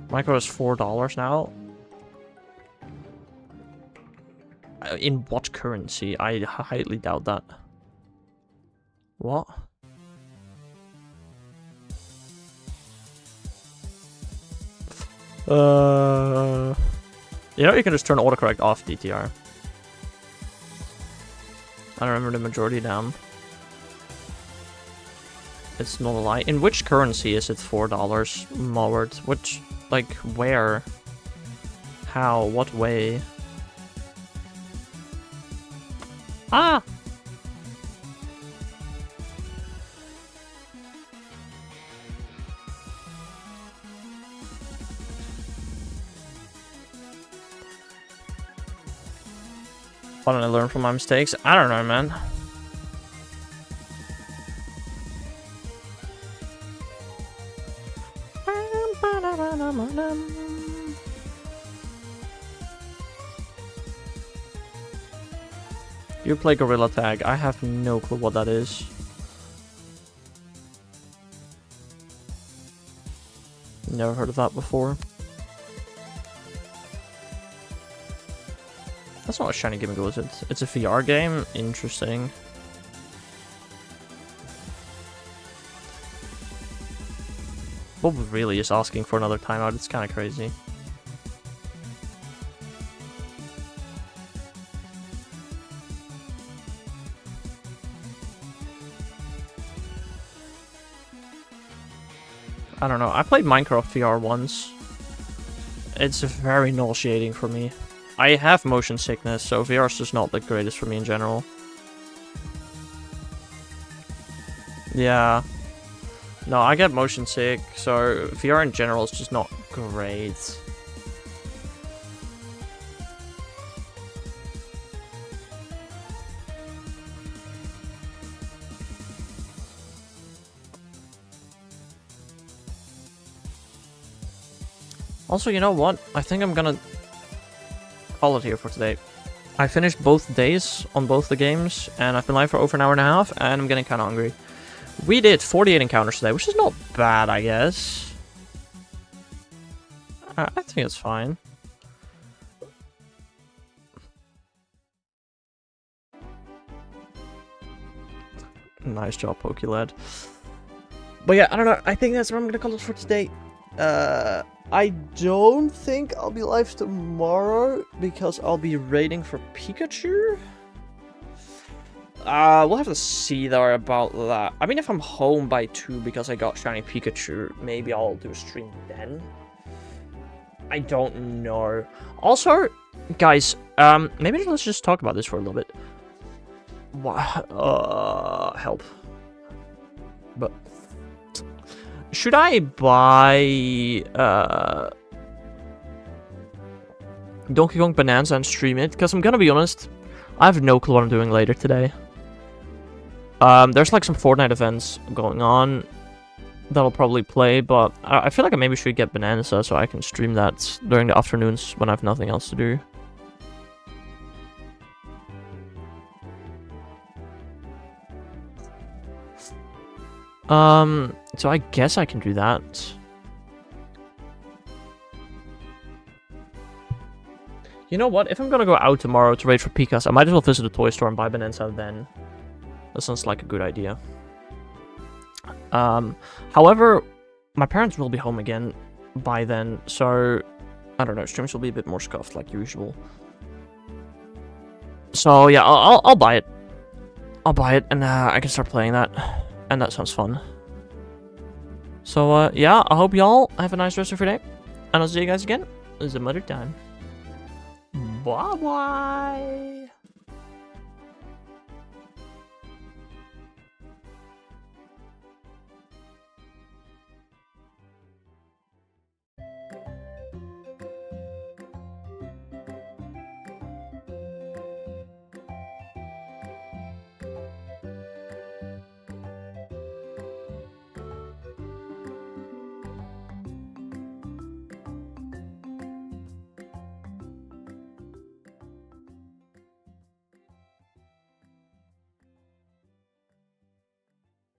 Minecraft is $4 now. In what currency? I highly doubt that. What? You know, you can just turn autocorrect off DTR. I don't remember the majority down. It's not a lie. In which currency is it $4, Mallard? Which, like, where? How? What way? Ah! Why don't I learn from my mistakes? I don't know, man. You play Gorilla Tag. I have no clue what that is. Never heard of that before. That's not a shiny Gimmighoul, is it? It's a VR game? Interesting. Bob really is asking for another timeout. It's kind of crazy. I don't know. I played Minecraft VR once. It's very nauseating for me. I have motion sickness, so VR is just not the greatest for me in general. Yeah. No, I get motion sick, so VR in general is just not great. Also, you know what? I think I'm gonna call it here for today. I finished both days on both the games, and I've been live for over an hour and a half, and I'm getting kind of hungry. We did 48 encounters today, which is not bad, I guess. I think it's fine. Nice job, PokeLad. But yeah, I don't know. I think that's what I'm gonna call it for today. I don't think I'll be live tomorrow because I'll be raiding for Pikachu. We'll have to see there about that. I mean, if I'm home by 2 because I got Shiny Pikachu, maybe I'll do a stream then. I don't know. Also, guys, maybe let's just talk about this for a little bit. Help. But should I buy Donkey Kong Bonanza and stream it? Because I'm gonna be honest, I have no clue what I'm doing later today. There's like some Fortnite events going on that I'll probably play, but I feel like I maybe should get Bonanza so I can stream that during the afternoons when I have nothing else to do. So I guess I can do that. You know what? If I'm gonna go out tomorrow to raid for Pikas, I might as well visit a toy store and buy Bonanza then. That sounds like a good idea. However, my parents will be home again by then, so I don't know, streams will be a bit more scuffed like usual. So yeah, I'll buy it. I'll buy it, and I can start playing that, and that sounds fun. So yeah, I hope y'all have a nice rest of your day, and I'll see you guys again some other time. Bye bye.